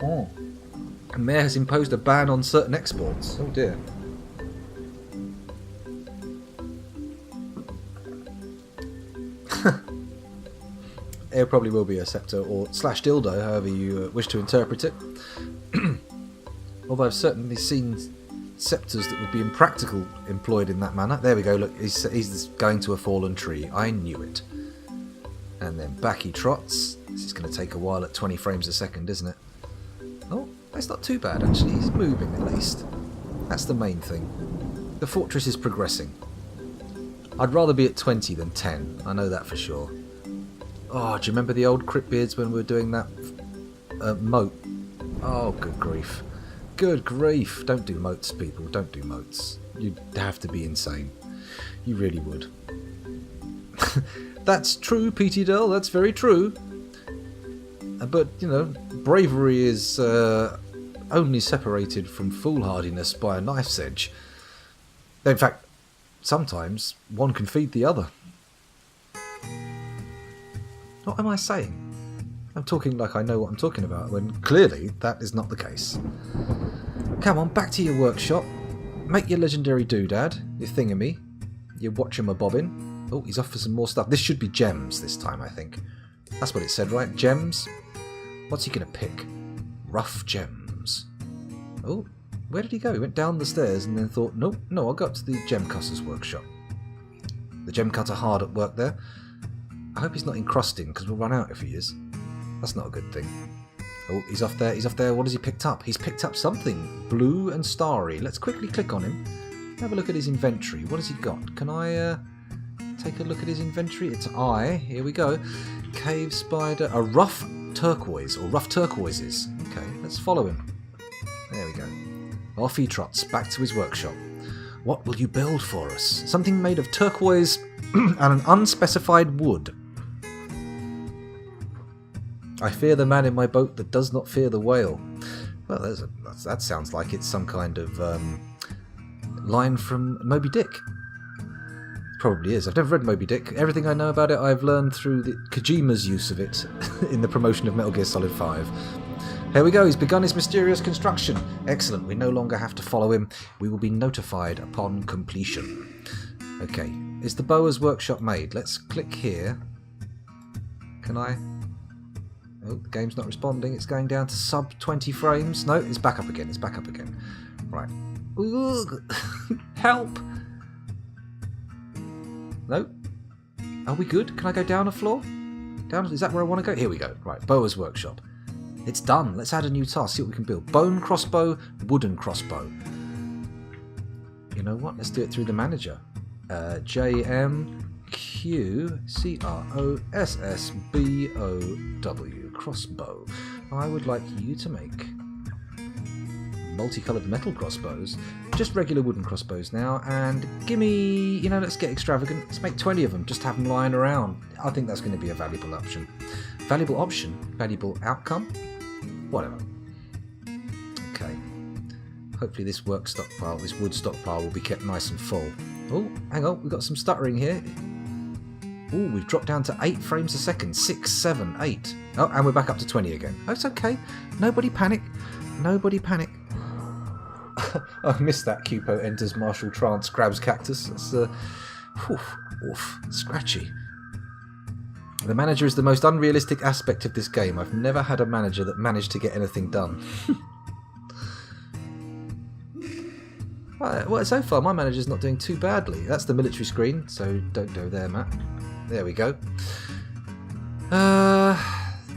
Oh. The mayor has imposed a ban on certain exports. Oh dear. There probably will be a scepter or slash dildo, however you wish to interpret it. Although I've certainly seen scepters that would be impractical employed in that manner. There we go, look, he's going to a fallen tree. I knew it. And then back he trots. This is going to take a while at 20 frames a second, isn't it? Oh, that's not too bad actually. He's moving at least. That's the main thing. The fortress is progressing. I'd rather be at 20 than 10. I know that for sure. Oh, do you remember the old Cryptbeards when we were doing that moat? Oh, good grief. Good grief. Don't do moats, people. Don't do moats. You'd have to be insane. You really would. That's true, P.T. Dell. That's very true. But, you know, bravery is only separated from foolhardiness by a knife's edge. In fact, sometimes one can feed the other. What am I saying? I'm talking like I know what I'm talking about, when clearly that is not the case. Come on, back to your workshop. Make your legendary doodad, your thingamy, your watch-em-a-bobbin. Oh, he's off for some more stuff. This should be gems this time, I think. That's what it said, right? Gems. What's he going to pick? Rough gems. Oh, where did he go? He went down the stairs and then thought, nope, no, I'll go up to the gem cutter's workshop. The gem cutter hard at work there. I hope he's not encrusting, because we'll run out if he is. That's not a good thing. Oh, he's off there, he's off there. What has he picked up? He's picked up something. Blue and starry. Let's quickly click on him. Have a look at his inventory. What has he got? Can I take a look at his inventory? It's I. Here we go. Cave spider. A rough turquoise, or rough turquoises. Okay, let's follow him. There we go. Off he trots, back to his workshop. What will you build for us? Something made of turquoise and an unspecified wood. I fear the man in my boat that does not fear the whale. Well, that sounds like it's some kind of line from Moby Dick. Probably is. I've never read Moby Dick. Everything I know about it I've learned through Kojima's use of it in the promotion of Metal Gear Solid 5. Here we go, he's begun his mysterious construction. Excellent, we no longer have to follow him. We will be notified upon completion. Okay, is the Boa's workshop made? Let's click here. Can I? Oh, the game's not responding. It's going down to sub 20 frames. No, it's back up again. It's back up again. Right. Ooh, help! No? Are we good? Can I go down a floor? Down? Is that where I want to go? Here we go. Right, Boa's workshop. It's done. Let's add a new task. See what we can build. Bone crossbow, wooden crossbow. You know what? Let's do it through the manager. JM, Crossbow. Crossbow. I would like you to make multicoloured metal crossbows. Just regular wooden crossbows now, and gimme, you know, let's get extravagant. Let's make 20 of them, just have them lying around. I think that's going to be a valuable option. Valuable option? Valuable outcome? Whatever. Okay. Hopefully this work stockpile, this wood stockpile will be kept nice and full. Oh, hang on, we've got some stuttering here. Oh, we've dropped down to 8 frames a second. 6, 7, 8. Oh, and we're back up to 20 again. Oh, it's okay. Nobody panic. Nobody panic. I missed that. Cupo enters martial trance, grabs cactus. That's scratchy. The manager is the most unrealistic aspect of this game. I've never had a manager that managed to get anything done. Well, so far my manager's not doing too badly. That's the military screen, so don't go there, Matt. There we go.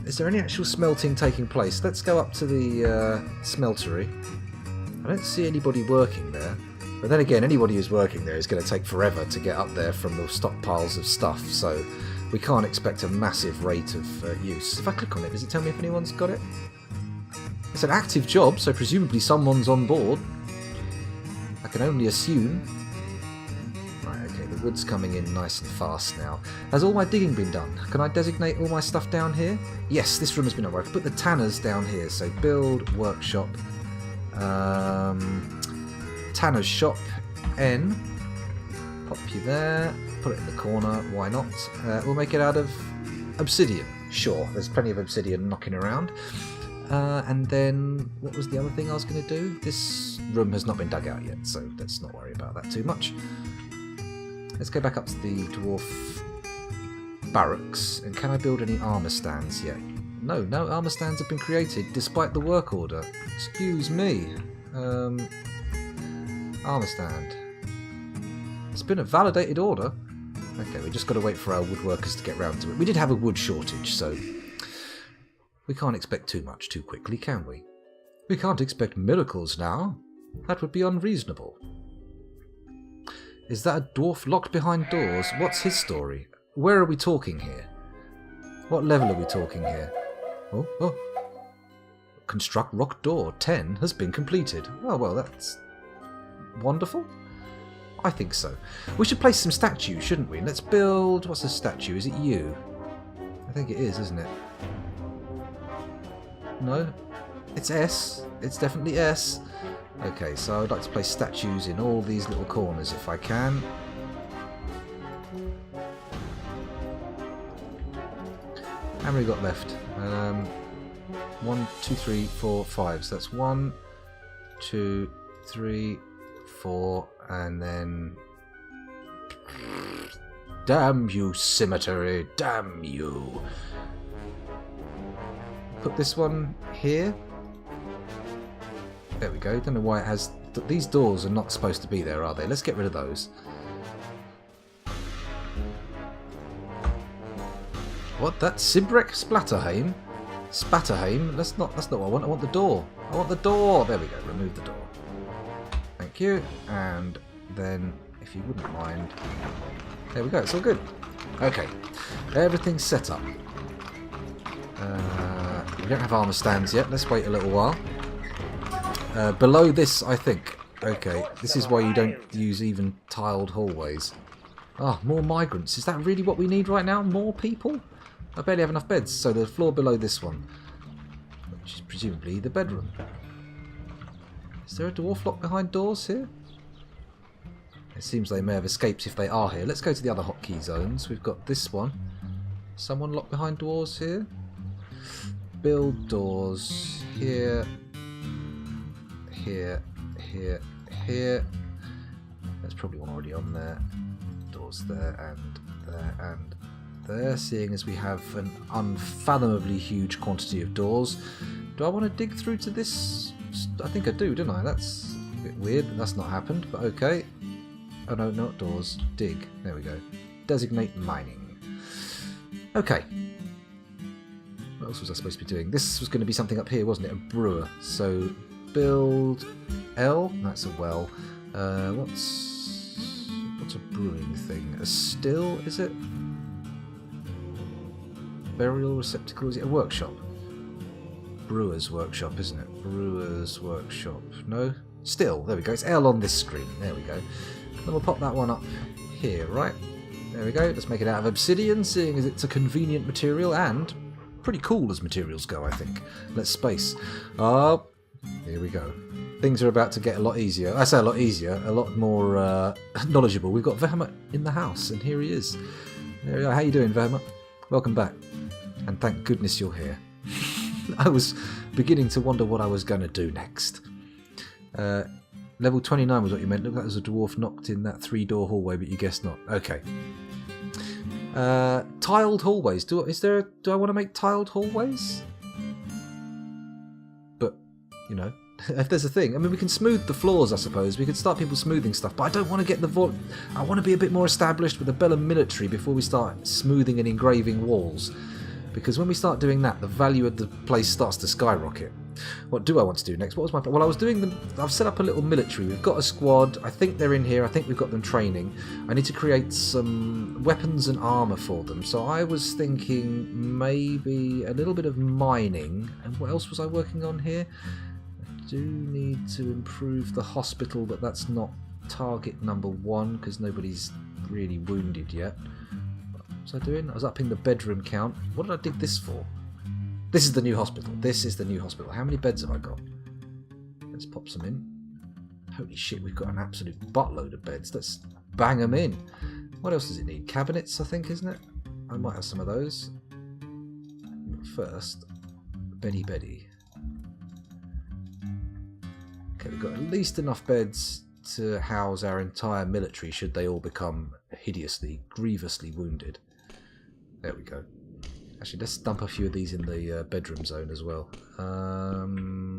Is there any actual smelting taking place? Let's go up to the smeltery. I don't see anybody working there. But then again, anybody who's working there is going to take forever to get up there from the stockpiles of stuff, so we can't expect a massive rate of use. If I click on it, does it tell me if anyone's got it? It's an active job, so presumably someone's on board. I can only assume. Right, okay, the wood's coming in nice and fast now. Has all my digging been done? Can I designate all my stuff down here? Yes, this room has been over. I've put the tanners down here, so build, workshop, tanner's shop, N. Pop you there, put it in the corner, why not? We'll make it out of obsidian. Sure, there's plenty of obsidian knocking around. And then, what was the other thing I was going to do? This room has not been dug out yet, so let's not worry about that too much. Let's go back up to the dwarf barracks. And can I build any armour stands yet? No armour stands have been created, despite the work order. Excuse me. Armour stand. It's been a validated order. Okay, we just got to wait for our woodworkers to get round to it. We did have a wood shortage, so we can't expect too much too quickly, can we? We can't expect miracles now. That would be unreasonable. Is that a dwarf locked behind doors? What's his story? Where are we talking here? What level are we talking here? Oh. Construct rock door 10 has been completed. Oh, well, that's wonderful. I think so. We should place some statues, shouldn't we? Let's build... What's a statue? Is it you? I think it is, isn't it? No? It's S. It's definitely S. Okay, so I'd like to place statues in all these little corners if I can. How many we got left? 1, 2, 3, 4, 5. So that's 1, 2, 3, 4, and then... Damn you, cemetery! Damn you! Put this one here. There we go. Don't know why it has... These doors are not supposed to be there, are they? Let's get rid of those. What? That's Sibrek Splatterheim? Spatterheim? That's not what I want. I want the door. I want the door. There we go. Remove the door. Thank you. And then, if you wouldn't mind... There we go. It's all good. Okay. Everything's set up. We don't have armour stands yet. Let's wait a little while. Below this, I think. Okay, this is why you don't use even tiled hallways. Ah, more migrants. Is that really what we need right now? More people? I barely have enough beds. So the floor below this one, which is presumably the bedroom. Is there a dwarf locked behind doors here? It seems they may have escaped if they are here. Let's go to the other hotkey zones. We've got this one. Someone locked behind doors here. Build doors here, here, here, here. There's probably one already on there. Doors there and there and there. Seeing as we have an unfathomably huge quantity of doors. Do I want to dig through to this? I think I do, don't I? That's a bit weird that that's not happened, but okay. Oh no, not doors. Dig. There we go. Designate mining. Okay. What else was I supposed to be doing? This was going to be something up here, wasn't it? A brewer. So, build L. That's a well. What's It's a brewing thing. A still, is it? Burial receptacle, is it a workshop? Brewer's workshop, isn't it? Brewer's workshop. No? Still, there we go. It's L on this screen. There we go. Then we'll pop that one up here, right? There we go. Let's make it out of obsidian, seeing as it's a convenient material and pretty cool as materials go, I think. Let's space. Oh, here we go. Things are about to get a lot easier. I say a lot easier, a lot more knowledgeable. We've got Verma in the house, and here he is. There we go. How you doing, Verma? Welcome back. And thank goodness you're here. I was beginning to wonder what I was going to do next. Level 29 was what you meant. Looked like there's a dwarf knocked in that 3-door hallway, but you guessed not. Okay. Tiled hallways. Do I want to make tiled hallways? But, you know, if there's a thing. I mean, we can smooth the floors, I suppose. We could start people smoothing stuff, but I don't want to get the I want to be a bit more established with the Bellum military before we start smoothing and engraving walls. Because when we start doing that, the value of the place starts to skyrocket. What do I want to do next? What was my plan? Well, I was doing them. I've set up a little military. We've got a squad. I think they're in here. I think we've got them training. I need to create some weapons and armour for them. So I was thinking maybe a little bit of mining. And what else was I working on here? I do need to improve the hospital, but that's not target number 1 because nobody's really wounded yet. What was I doing? I was upping the bedroom count. What did I dig this for? This is the new hospital. This is the new hospital. How many beds have I got? Let's pop some in. Holy shit, we've got an absolute buttload of beds. Let's bang them in. What else does it need? Cabinets, I think, isn't it? I might have some of those. But first, Betty. Okay, we've got at least enough beds to house our entire military should they all become hideously, grievously wounded. There we go. Actually, let's dump a few of these in the bedroom zone as well.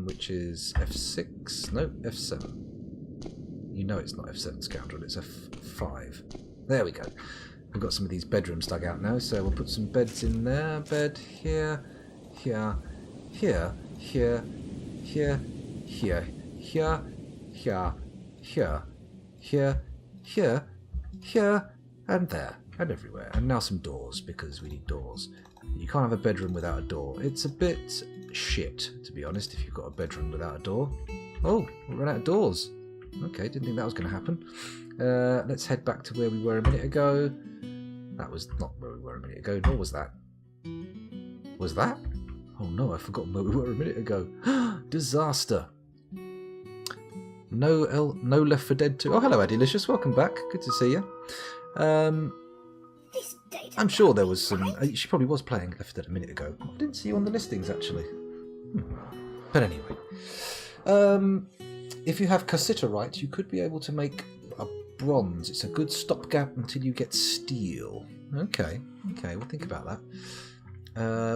Which is F6? No, F7. You know it's not F7 scoundrel, it's F5. There we go. We've got some of these bedrooms dug out now, so we'll put some beds in there. Bed here, here, here, here, here, here, here, here, here, here, here, here, and there, and everywhere. And now some doors, because we need doors. You can't have a bedroom without a door. It's a bit shit, to be honest, if you've got a bedroom without a door. Oh, we ran out of doors. Okay, didn't think that was going to happen. Let's head back to where we were a minute ago. That was not where we were a minute ago, nor was that. Was that? Oh no, I've forgotten where we were a minute ago. Disaster. No Left 4 Dead 2. Oh, hello, Adilicious. Welcome back. Good to see you. I'm sure there was some... she probably was playing Left 4 Dead a minute ago. I didn't see you on the listings, actually. But anyway. If you have cassiterite, you could be able to make a bronze. It's a good stopgap until you get steel. Okay, we'll think about that.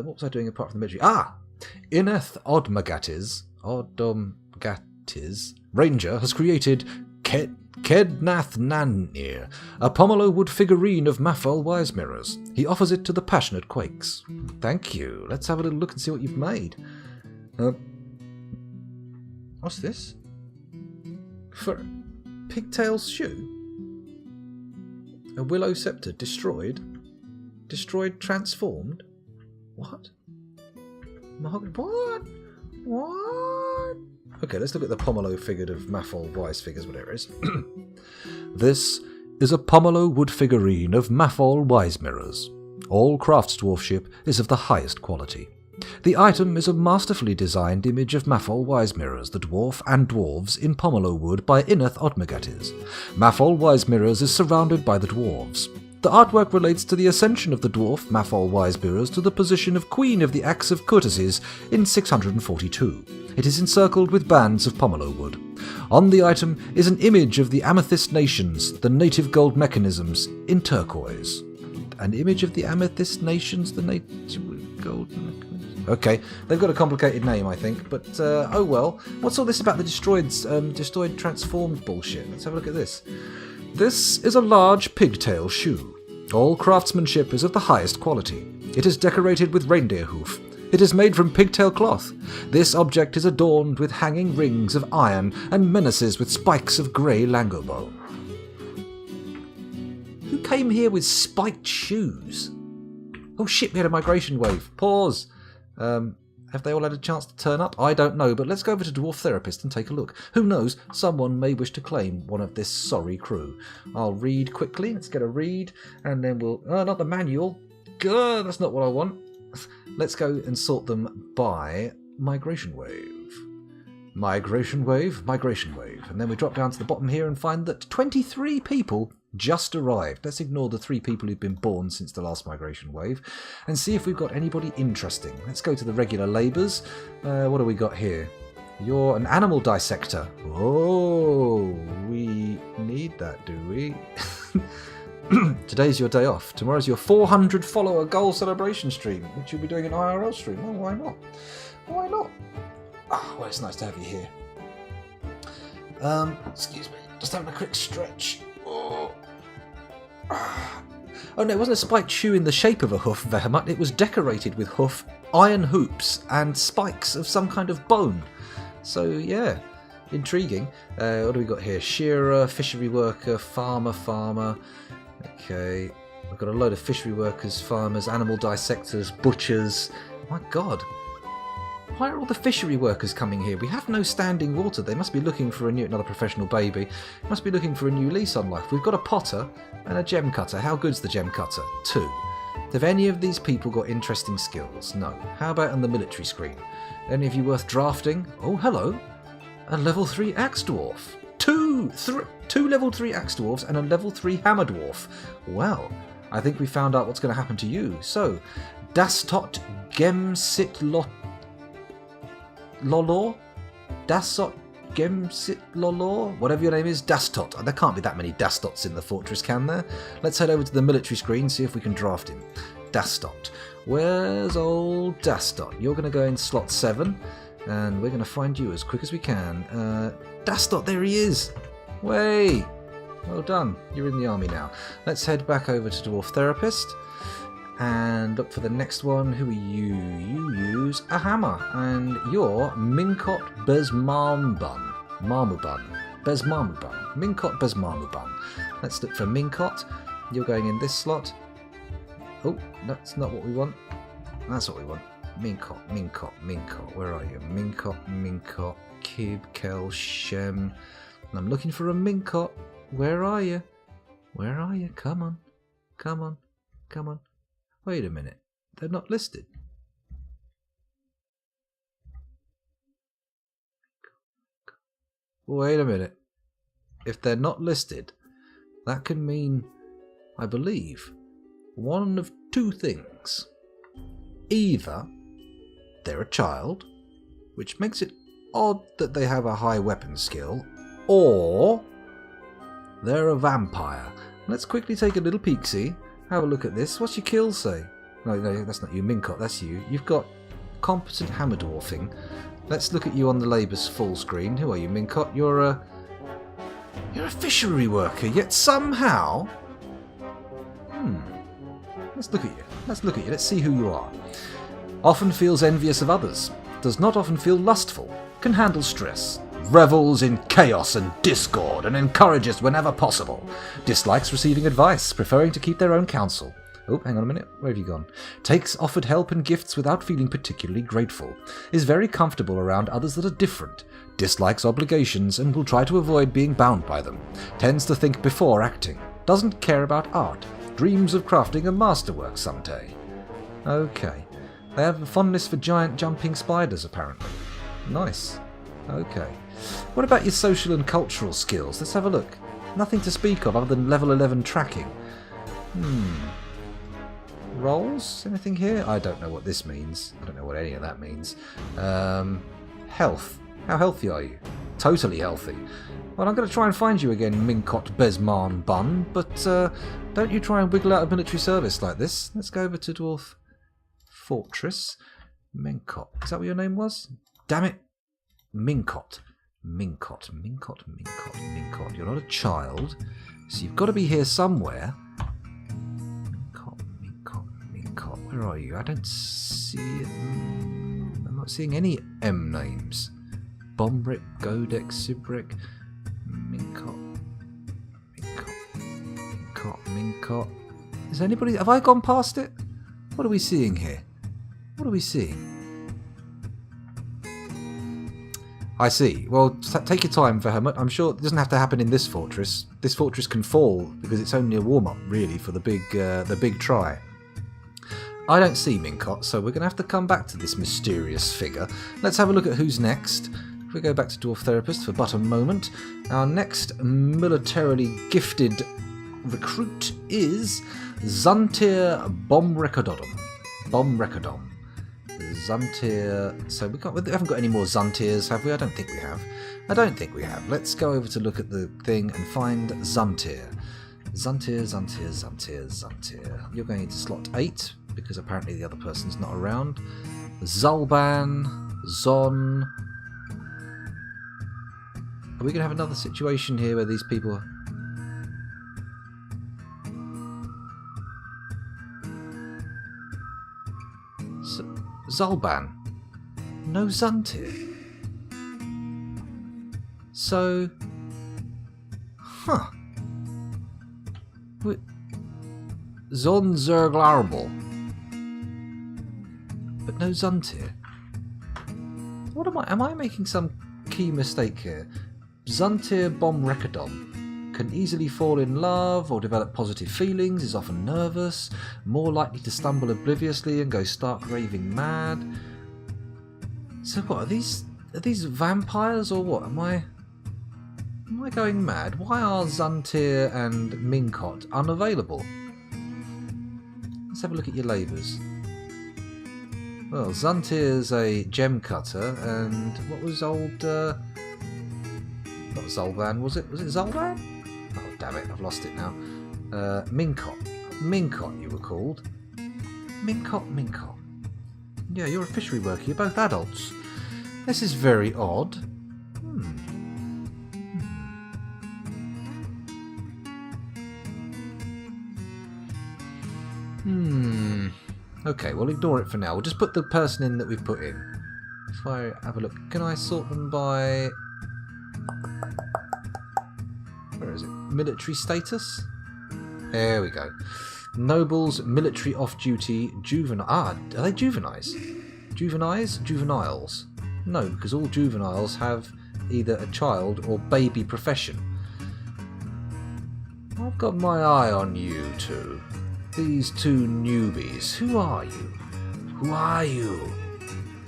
What was I doing apart from the military? Ineth Odmagatis, Ranger, has created Kednath Nanir, a pomelo wood figurine of Mafal Wise Mirrors. He offers it to the passionate Quakes. Thank you. Let's have a little look and see what you've made. What's this? For Pigtail's shoe? A willow scepter destroyed? Destroyed, transformed? What? What? Okay, let's look at the pomelo figured of Mafal Wise figures, whatever it is. This is a pomelo wood figurine of Mafal Wise Mirrors. All crafts dwarfship is of the highest quality. The item is a masterfully designed image of Mafal Wise Mirrors, the dwarf and dwarves, in pomelo wood by Ineth Odmagatis. Mafal Wise Mirrors is surrounded by the dwarves. The artwork relates to the ascension of the dwarf Mafal Wise Mirrors to the position of Queen of the Axe of Courtesies in 642. It is encircled with bands of pomelo wood. On the item is an image of the Amethyst Nations, the native gold mechanisms, in turquoise. An image of the Amethyst Nations, the native gold mechanisms? Okay, they've got a complicated name, I think, but oh well. What's all this about the destroyed transformed bullshit? Let's have a look at this. This is a large pigtail shoe. All craftsmanship is of the highest quality. It is decorated with reindeer hoof. It is made from pigtail cloth. This object is adorned with hanging rings of iron and menaces with spikes of grey langobone. came here with spiked shoes? Oh shit, we had a migration wave. Pause. Have they all had a chance to turn up? I don't know, but let's go over to Dwarf Therapist and take a look. Who knows, someone may wish to claim one of this sorry crew. I'll read quickly. Let's get a read, and then we'll... Oh, not the manual. Good, that's not what I want. Let's go and sort them by migration wave. Migration wave, migration wave. And then we drop down to the bottom here and find that 23 people just arrived. Let's ignore the 3 people who've been born since the last migration wave and see if we've got anybody interesting. Let's go to the regular labours. What do we got here? You're an animal dissector. Oh, we need that, do we? Today's your day off. Tomorrow's your 400 follower goal celebration stream, which you'll be doing an IRL stream. Oh, why not? Why not? Ah, well, it's nice to have you here. Excuse me, just having a quick stretch. Oh. Oh no, it wasn't a spiked shoe in the shape of a hoof, Vehemet. It was decorated with hoof, iron hoops, and spikes of some kind of bone. So, yeah, intriguing. What do we got here? Shearer, fishery worker, farmer. Okay, we've got a load of fishery workers, farmers, animal dissectors, butchers. My God. Why are all the fishery workers coming here? We have no standing water. They must be looking for another professional baby. Must be looking for a new lease on life. We've got a potter and a gem cutter. How good's the gem cutter? 2. Have any of these people got interesting skills? No. How about on the military screen? Any of you worth drafting? Oh, hello. A level 3 axe dwarf. Two level 3 axe dwarfs and a level 3 hammer dwarf. Well, I think we found out what's going to happen to you. So, Dastot Gemsit Lolor? Dastot Gemsit Lolor? Whatever your name is, Dastot. There can't be that many Dastots in the fortress, can there? Let's head over to the military screen, see if we can draft him. Dastot. Where's old Dastot? You're going to go in slot 7, and we're going to find you as quick as we can. Dastot, there he is! Way! Well done. You're in the army now. Let's head back over to Dwarf Therapist. And look for the next one. Who are you? You use a hammer. And you're Minkot Besmarmuban. Minkot Besmarmuban. Let's look for Minkot. You're going in this slot. Oh, that's not what we want. That's what we want. Minkot. Where are you? Minkot. Kib, Kel, Shem. I'm looking for a Minkot. Where are you? Come on. Wait a minute. They're not listed. Wait a minute. If they're not listed, that can mean, I believe, one of 2 things. Either they're a child, which makes it odd that they have a high weapon skill, or they're a vampire. Let's quickly take a little peek-see. Have a look at this. What's your kills say? No, that's not you, Minkot, that's you. You've got competent hammer dwarfing. Let's look at you on the labour's full screen. Who are you, Minkot? You're a fishery worker, yet somehow... Let's look at you. Let's see who you are. Often feels envious of others. Does not often feel lustful. Can handle stress. Revels in chaos and discord and encourages whenever possible. Dislikes receiving advice, preferring to keep their own counsel. Oh, hang on a minute. Where have you gone? Takes offered help and gifts without feeling particularly grateful. Is very comfortable around others that are different. Dislikes obligations and will try to avoid being bound by them. Tends to think before acting. Doesn't care about art. Dreams of crafting a masterwork someday. Okay. They have a fondness for giant jumping spiders, apparently. Nice. Okay. What about your social and cultural skills? Let's have a look. Nothing to speak of other than level 11 tracking. Roles? Anything here? I don't know what this means. I don't know what any of that means. Health. How healthy are you? Totally healthy. Well, I'm going to try and find you again, Minkot Besmarn Bun, but don't you try and wiggle out of military service like this. Let's go over to Dwarf Fortress. Minkot. Is that what your name was? Damn it. Minkot. You're not a child, so you've got to be here somewhere. Minkot. Where are you? I don't see it. I'm not seeing any M names. Bombrick, Godek, Sibrick. Minkot. Mincot. Is anybody... Have I gone past it? What are we seeing here? What are we seeing? I see. Well, take your time, Verhermut. I'm sure it doesn't have to happen in this fortress. This fortress can fall because it's only a warm-up, really, for the big try. I don't see Mincot, so we're going to have to come back to this mysterious figure. Let's have a look at who's next. If we go back to Dwarf Therapist for but a moment, our next militarily gifted recruit is Zuntir Bomrekadodum. Zuntir. So we haven't got any more Zuntirs, have we? I don't think we have. Let's go over to look at the thing and find Zuntir. Zuntir. You're going into slot 8 because apparently the other person's not around. Zulban, Zon. Are we going to have another situation here where these people are... Zulban. No Zuntir. So... Huh. Zon Zerglarbel. But no Zuntir. What am I making some key mistake here? Zuntir Bomrekadom can easily fall in love or develop positive feelings, is often nervous, more likely to stumble obliviously and go stark raving mad. So what, are these vampires or what? Am I going mad? Why are Zuntir and Mincot unavailable? Let's have a look at your labours. Well, Zuntir's a gem cutter, and what was old... not Zulban, was it? Was it Zulban? Oh, damn it, I've lost it now. Mincot, you were called. Mincot. Yeah, you're a fishery worker. You're both adults. This is very odd. Okay, we'll ignore it for now. We'll just put the person in that we've put in. If I have a look, can I sort them by... Where is it? Military status? There we go. Nobles, military off-duty, juvenile... Ah, are they juveniles? Juveniles? No, because all juveniles have either a child or baby profession. I've got my eye on you two. These two newbies. Who are you?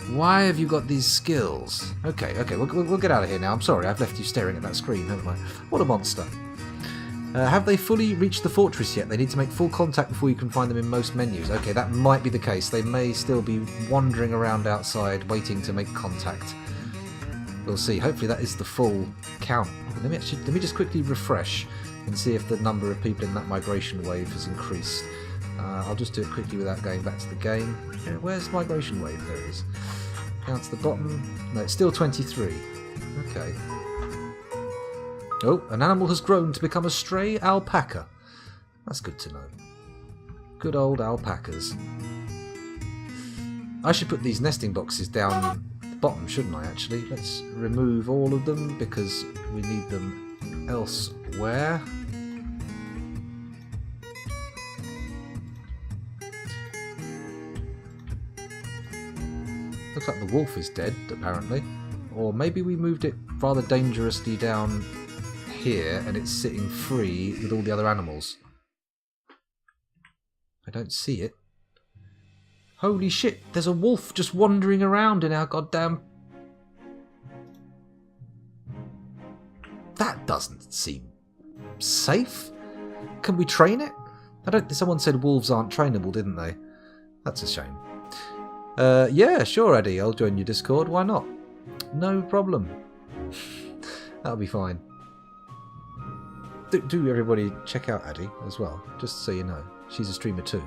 Why have you got these skills? Okay, we'll get out of here now. I'm sorry, I've left you staring at that screen, haven't I? What a monster. Have they fully reached the fortress yet? They need to make full contact before you can find them in most menus. Okay, that might be the case. They may still be wandering around outside waiting to make contact. We'll see. Hopefully that is the full count. Let me just quickly refresh and see if the number of people in that migration wave has increased. I'll just do it quickly without going back to the game. Where's migration wave? There it is. Down to the bottom. No, it's still 23. Okay. Oh, an animal has grown to become a stray alpaca. That's good to know. Good old alpacas. I should put these nesting boxes down the bottom, shouldn't I, actually? Let's remove all of them because we need them elsewhere. Looks like the wolf is dead, apparently. Or maybe we moved it rather dangerously down here and it's sitting free with all the other animals. I don't see it. Holy shit, there's a wolf just wandering around in our goddamn... That doesn't seem safe. Can we train it? Someone said wolves aren't trainable, didn't they? That's a shame. Yeah, sure, Eddie. I'll join your Discord. Why not? No problem. That'll be fine. Do everybody check out Addie as well, just so you know. She's a streamer too.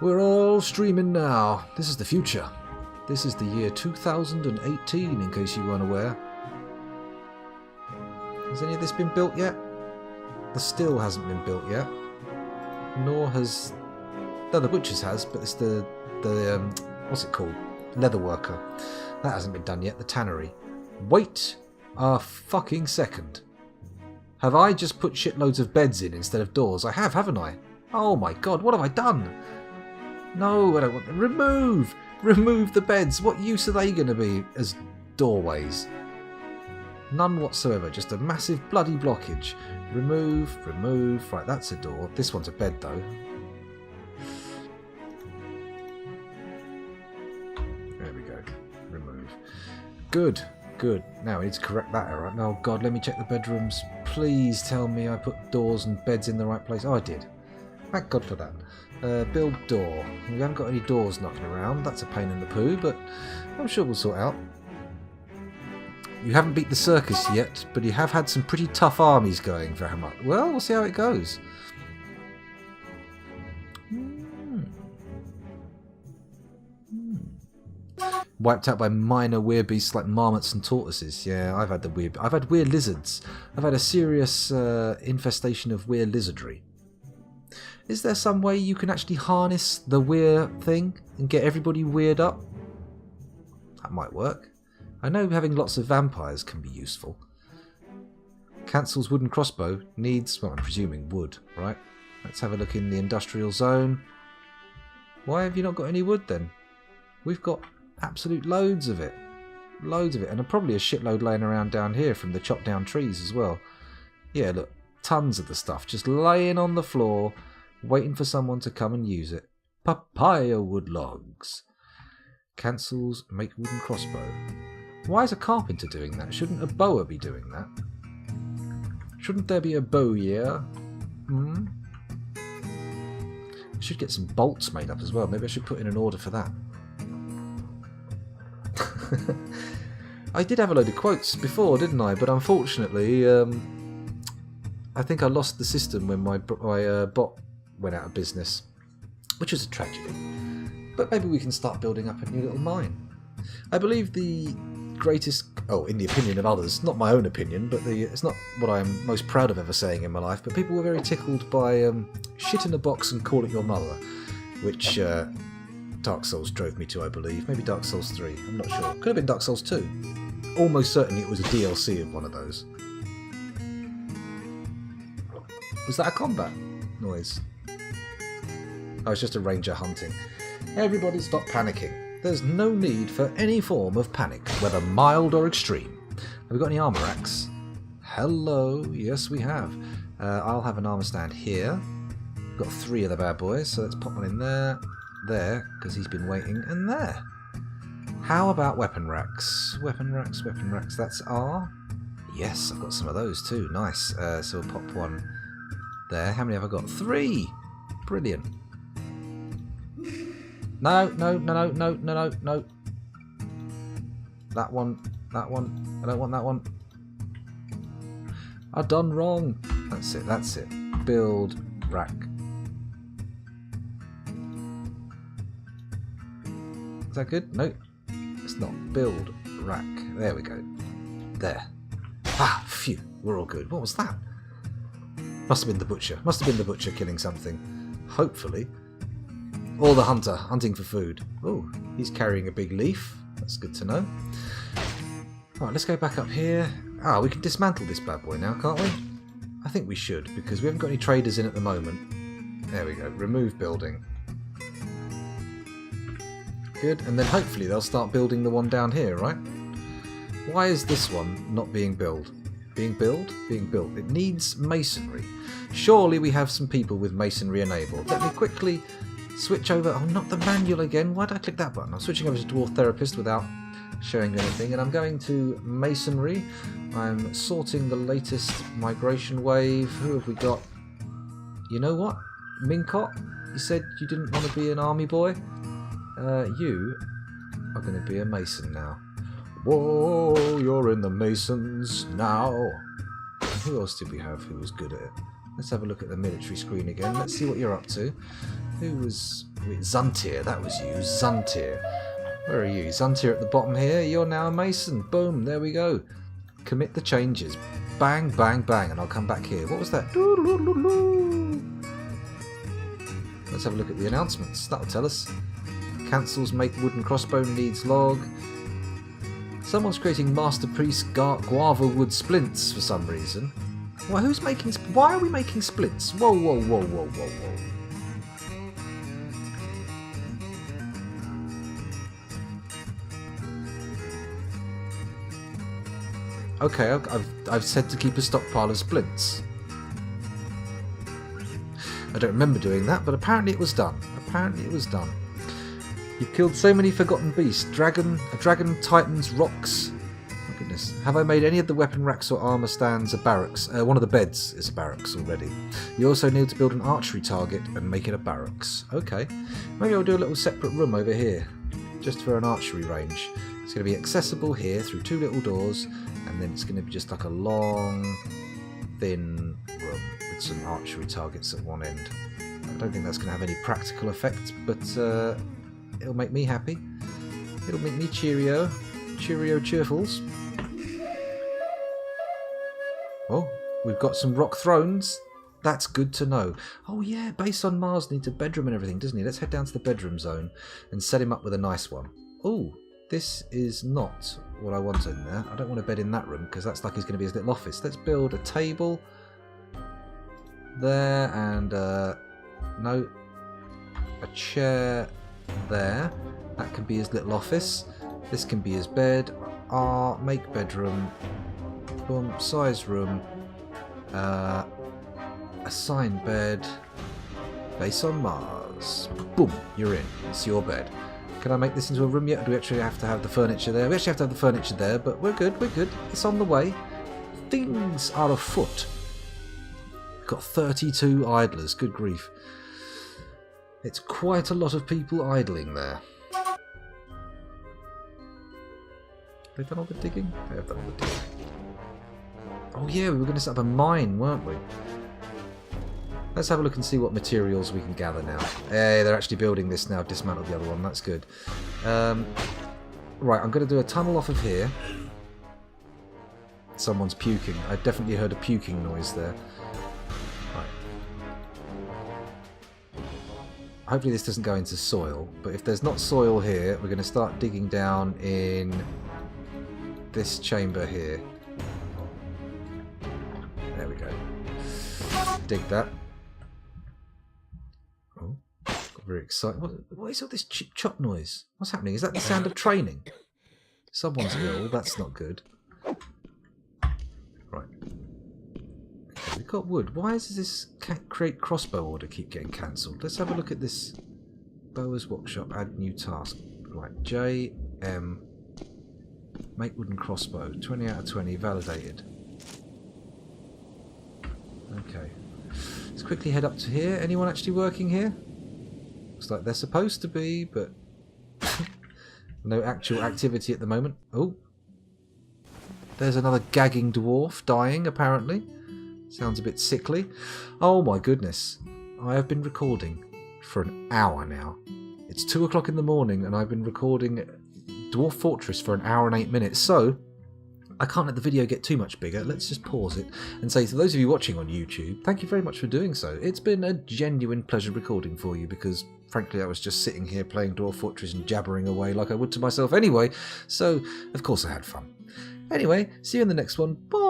We're all streaming now. This is the future. This is the year 2018, in case you weren't aware. Has any of this been built yet? The still hasn't been built yet. Nor has... No, the butcher's has, but it's the what's it called? Leather worker. That hasn't been done yet. The tannery. Wait a fucking second. Have I just put shitloads of beds in instead of doors? I have, haven't I? Oh my god, what have I done? No, I don't want them. Remove! Remove the beds. What use are they going to be as doorways? None whatsoever. Just a massive bloody blockage. Remove, remove. Right, that's a door. This one's a bed, though. There we go. Remove. Good, good. Now we need to correct that error. Oh, God, let me check the bedrooms. Please tell me I put doors and beds in the right place. Oh, I did. Thank God for that. Build door. We haven't got any doors knocking around. That's a pain in the poo, but I'm sure we'll sort out. You haven't beat the circus yet, but you have had some pretty tough armies going for how much? Well, we'll see how it goes. Wiped out by minor weird beasts like marmots and tortoises. Yeah, I've had weird lizards. I've had a serious infestation of weird lizardry. Is there some way you can actually harness the weird thing and get everybody weird up? That might work. I know having lots of vampires can be useful. Cancels wooden crossbow. Needs, well, I'm presuming wood, right? Let's have a look in the industrial zone. Why have you not got any wood then? We've got absolute loads of it. Loads of it. And probably a shitload laying around down here from the chopped down trees as well. Yeah, look. Tons of the stuff just laying on the floor, waiting for someone to come and use it. Papaya wood logs. Cancels make wooden crossbow. Why is a carpenter doing that? Shouldn't a bower be doing that? Shouldn't there be a bowyer? I should get some bolts made up as well. Maybe I should put in an order for that. I did have a load of quotes before, didn't I? But unfortunately, I think I lost the system when my bot went out of business, which was a tragedy. But maybe we can start building up a new little mine. I believe the greatest, in the opinion of others, not my own opinion, but it's not what I'm most proud of ever saying in my life, but people were very tickled by shit in a box and call it your mother, which Dark Souls drove me to, I believe. Maybe Dark Souls 3, I'm not sure. Could have been Dark Souls 2. Almost certainly it was a DLC of one of those. Was that a combat noise? Oh, it's just a ranger hunting. Everybody stop panicking. There's no need for any form of panic, whether mild or extreme. Have we got any armor racks? Hello, yes we have. I'll have an armor stand here. We've got 3 of the bad boys, so let's pop one in there, because he's been waiting, and there. How about weapon racks? Weapon racks, that's R. Yes, I've got some of those too, nice. So we'll pop one there. How many have I got? 3! Brilliant. No. That one. I don't want that one. I've done wrong. That's it. Build rack. Is that good? No. It's not. Build rack. There we go. There. Ah, phew. We're all good. What was that? Must have been the butcher. Must have been the butcher killing something. Hopefully. Or the hunter, hunting for food. Oh, he's carrying a big leaf. That's good to know. Right, let's go back up here. Ah, we can dismantle this bad boy now, can't we? I think we should, because we haven't got any traders in at the moment. There we go. Remove building. Good, and then hopefully they'll start building the one down here, right? Why is this one not being built? Being built? Being built. It needs masonry. Surely we have some people with masonry enabled. Let me quickly switch over. Oh, not the manual again. Why did I click that button? I'm switching over to Dwarf Therapist without showing you anything. And I'm going to masonry. I'm sorting the latest migration wave. Who have we got? You know what? Mincott? You said you didn't want to be an army boy? You are going to be a mason now. Whoa, you're in the masons now. Who else did we have who was good at it? Let's have a look at the military screen again. Let's see what you're up to. Who was... Zuntir, that was you. Zuntir. Where are you? Zuntir at the bottom here. You're now a mason. Boom, there we go. Commit the changes. Bang, bang, bang. And I'll come back here. What was that? Let's have a look at the announcements. That'll tell us. Cancels make wooden crossbow needs log. Someone's creating Master Priest Guava wood splints for some reason. Well, who's making... Why are we making splints? Whoa, whoa, whoa, whoa, whoa, whoa. Okay, I've said to keep a stockpile of splints. I don't remember doing that, but apparently it was done. Apparently it was done. You've killed so many forgotten beasts. A dragon, titans, rocks. My goodness. Have I made any of the weapon racks or armour stands a barracks? One of the beds is a barracks already. You also need to build an archery target and make it a barracks. Okay. Maybe I'll do a little separate room over here, just for an archery range. It's going to be accessible here through 2 little doors, and then it's going to be just like a long, thin room with some archery targets at one end. I don't think that's going to have any practical effects, but it'll make me happy. It'll make me cheerio cheerfuls. Oh, we've got some rock thrones. That's good to know. Oh yeah, base on Mars needs a bedroom and everything, doesn't he? Let's head down to the bedroom zone and set him up with a nice one. Oh, this is not what I want in there. I don't want a bed in that room because that's like he's going to be his little office. Let's build a table there and no, a chair there. That can be his little office. This can be his bed. Make bedroom. Boom, size room. Assign bed. Base on Mars. Boom, you're in. It's your bed. Can I make this into a room yet? Or do we actually have to have the furniture there? We actually have to have the furniture there, but we're good, we're good. It's on the way. Things are afoot. We've got 32 idlers, good grief. It's quite a lot of people idling there. Have they done all the digging? They have done all the digging. Oh yeah, we were going to set up a mine, weren't we? Let's have a look and see what materials we can gather now. Hey, they're actually building this now. Dismantled the other one. That's good. Right, I'm going to do a tunnel off of here. Someone's puking. I definitely heard a puking noise there. Right. Hopefully this doesn't go into soil. But if there's not soil here, we're going to start digging down in this chamber here. There we go. Dig that. Oh, got very excited. What is all this chip chop noise? What's happening? Is that the sound of training? Someone's ill. That's not good. Right. Okay, we've got wood. Why does this create crossbow order keep getting cancelled? Let's have a look at this. Bower's Workshop. Add new task. Right. JM. Make wooden crossbow. 20 out of 20. Validated. Okay. Let's quickly head up to here. Anyone actually working here? Looks like they're supposed to be, but no actual activity at the moment. Oh. There's another gagging dwarf dying, apparently. Sounds a bit sickly. Oh my goodness. I have been recording for an hour now. It's 2 o'clock in the morning and I've been recording Dwarf Fortress for an hour and 8 minutes. So, I can't let the video get too much bigger. Let's just pause it and say to those of you watching on YouTube, thank you very much for doing so. It's been a genuine pleasure recording for you because, frankly, I was just sitting here playing Dwarf Fortress and jabbering away like I would to myself anyway. So, of course I had fun. Anyway, see you in the next one. Bye!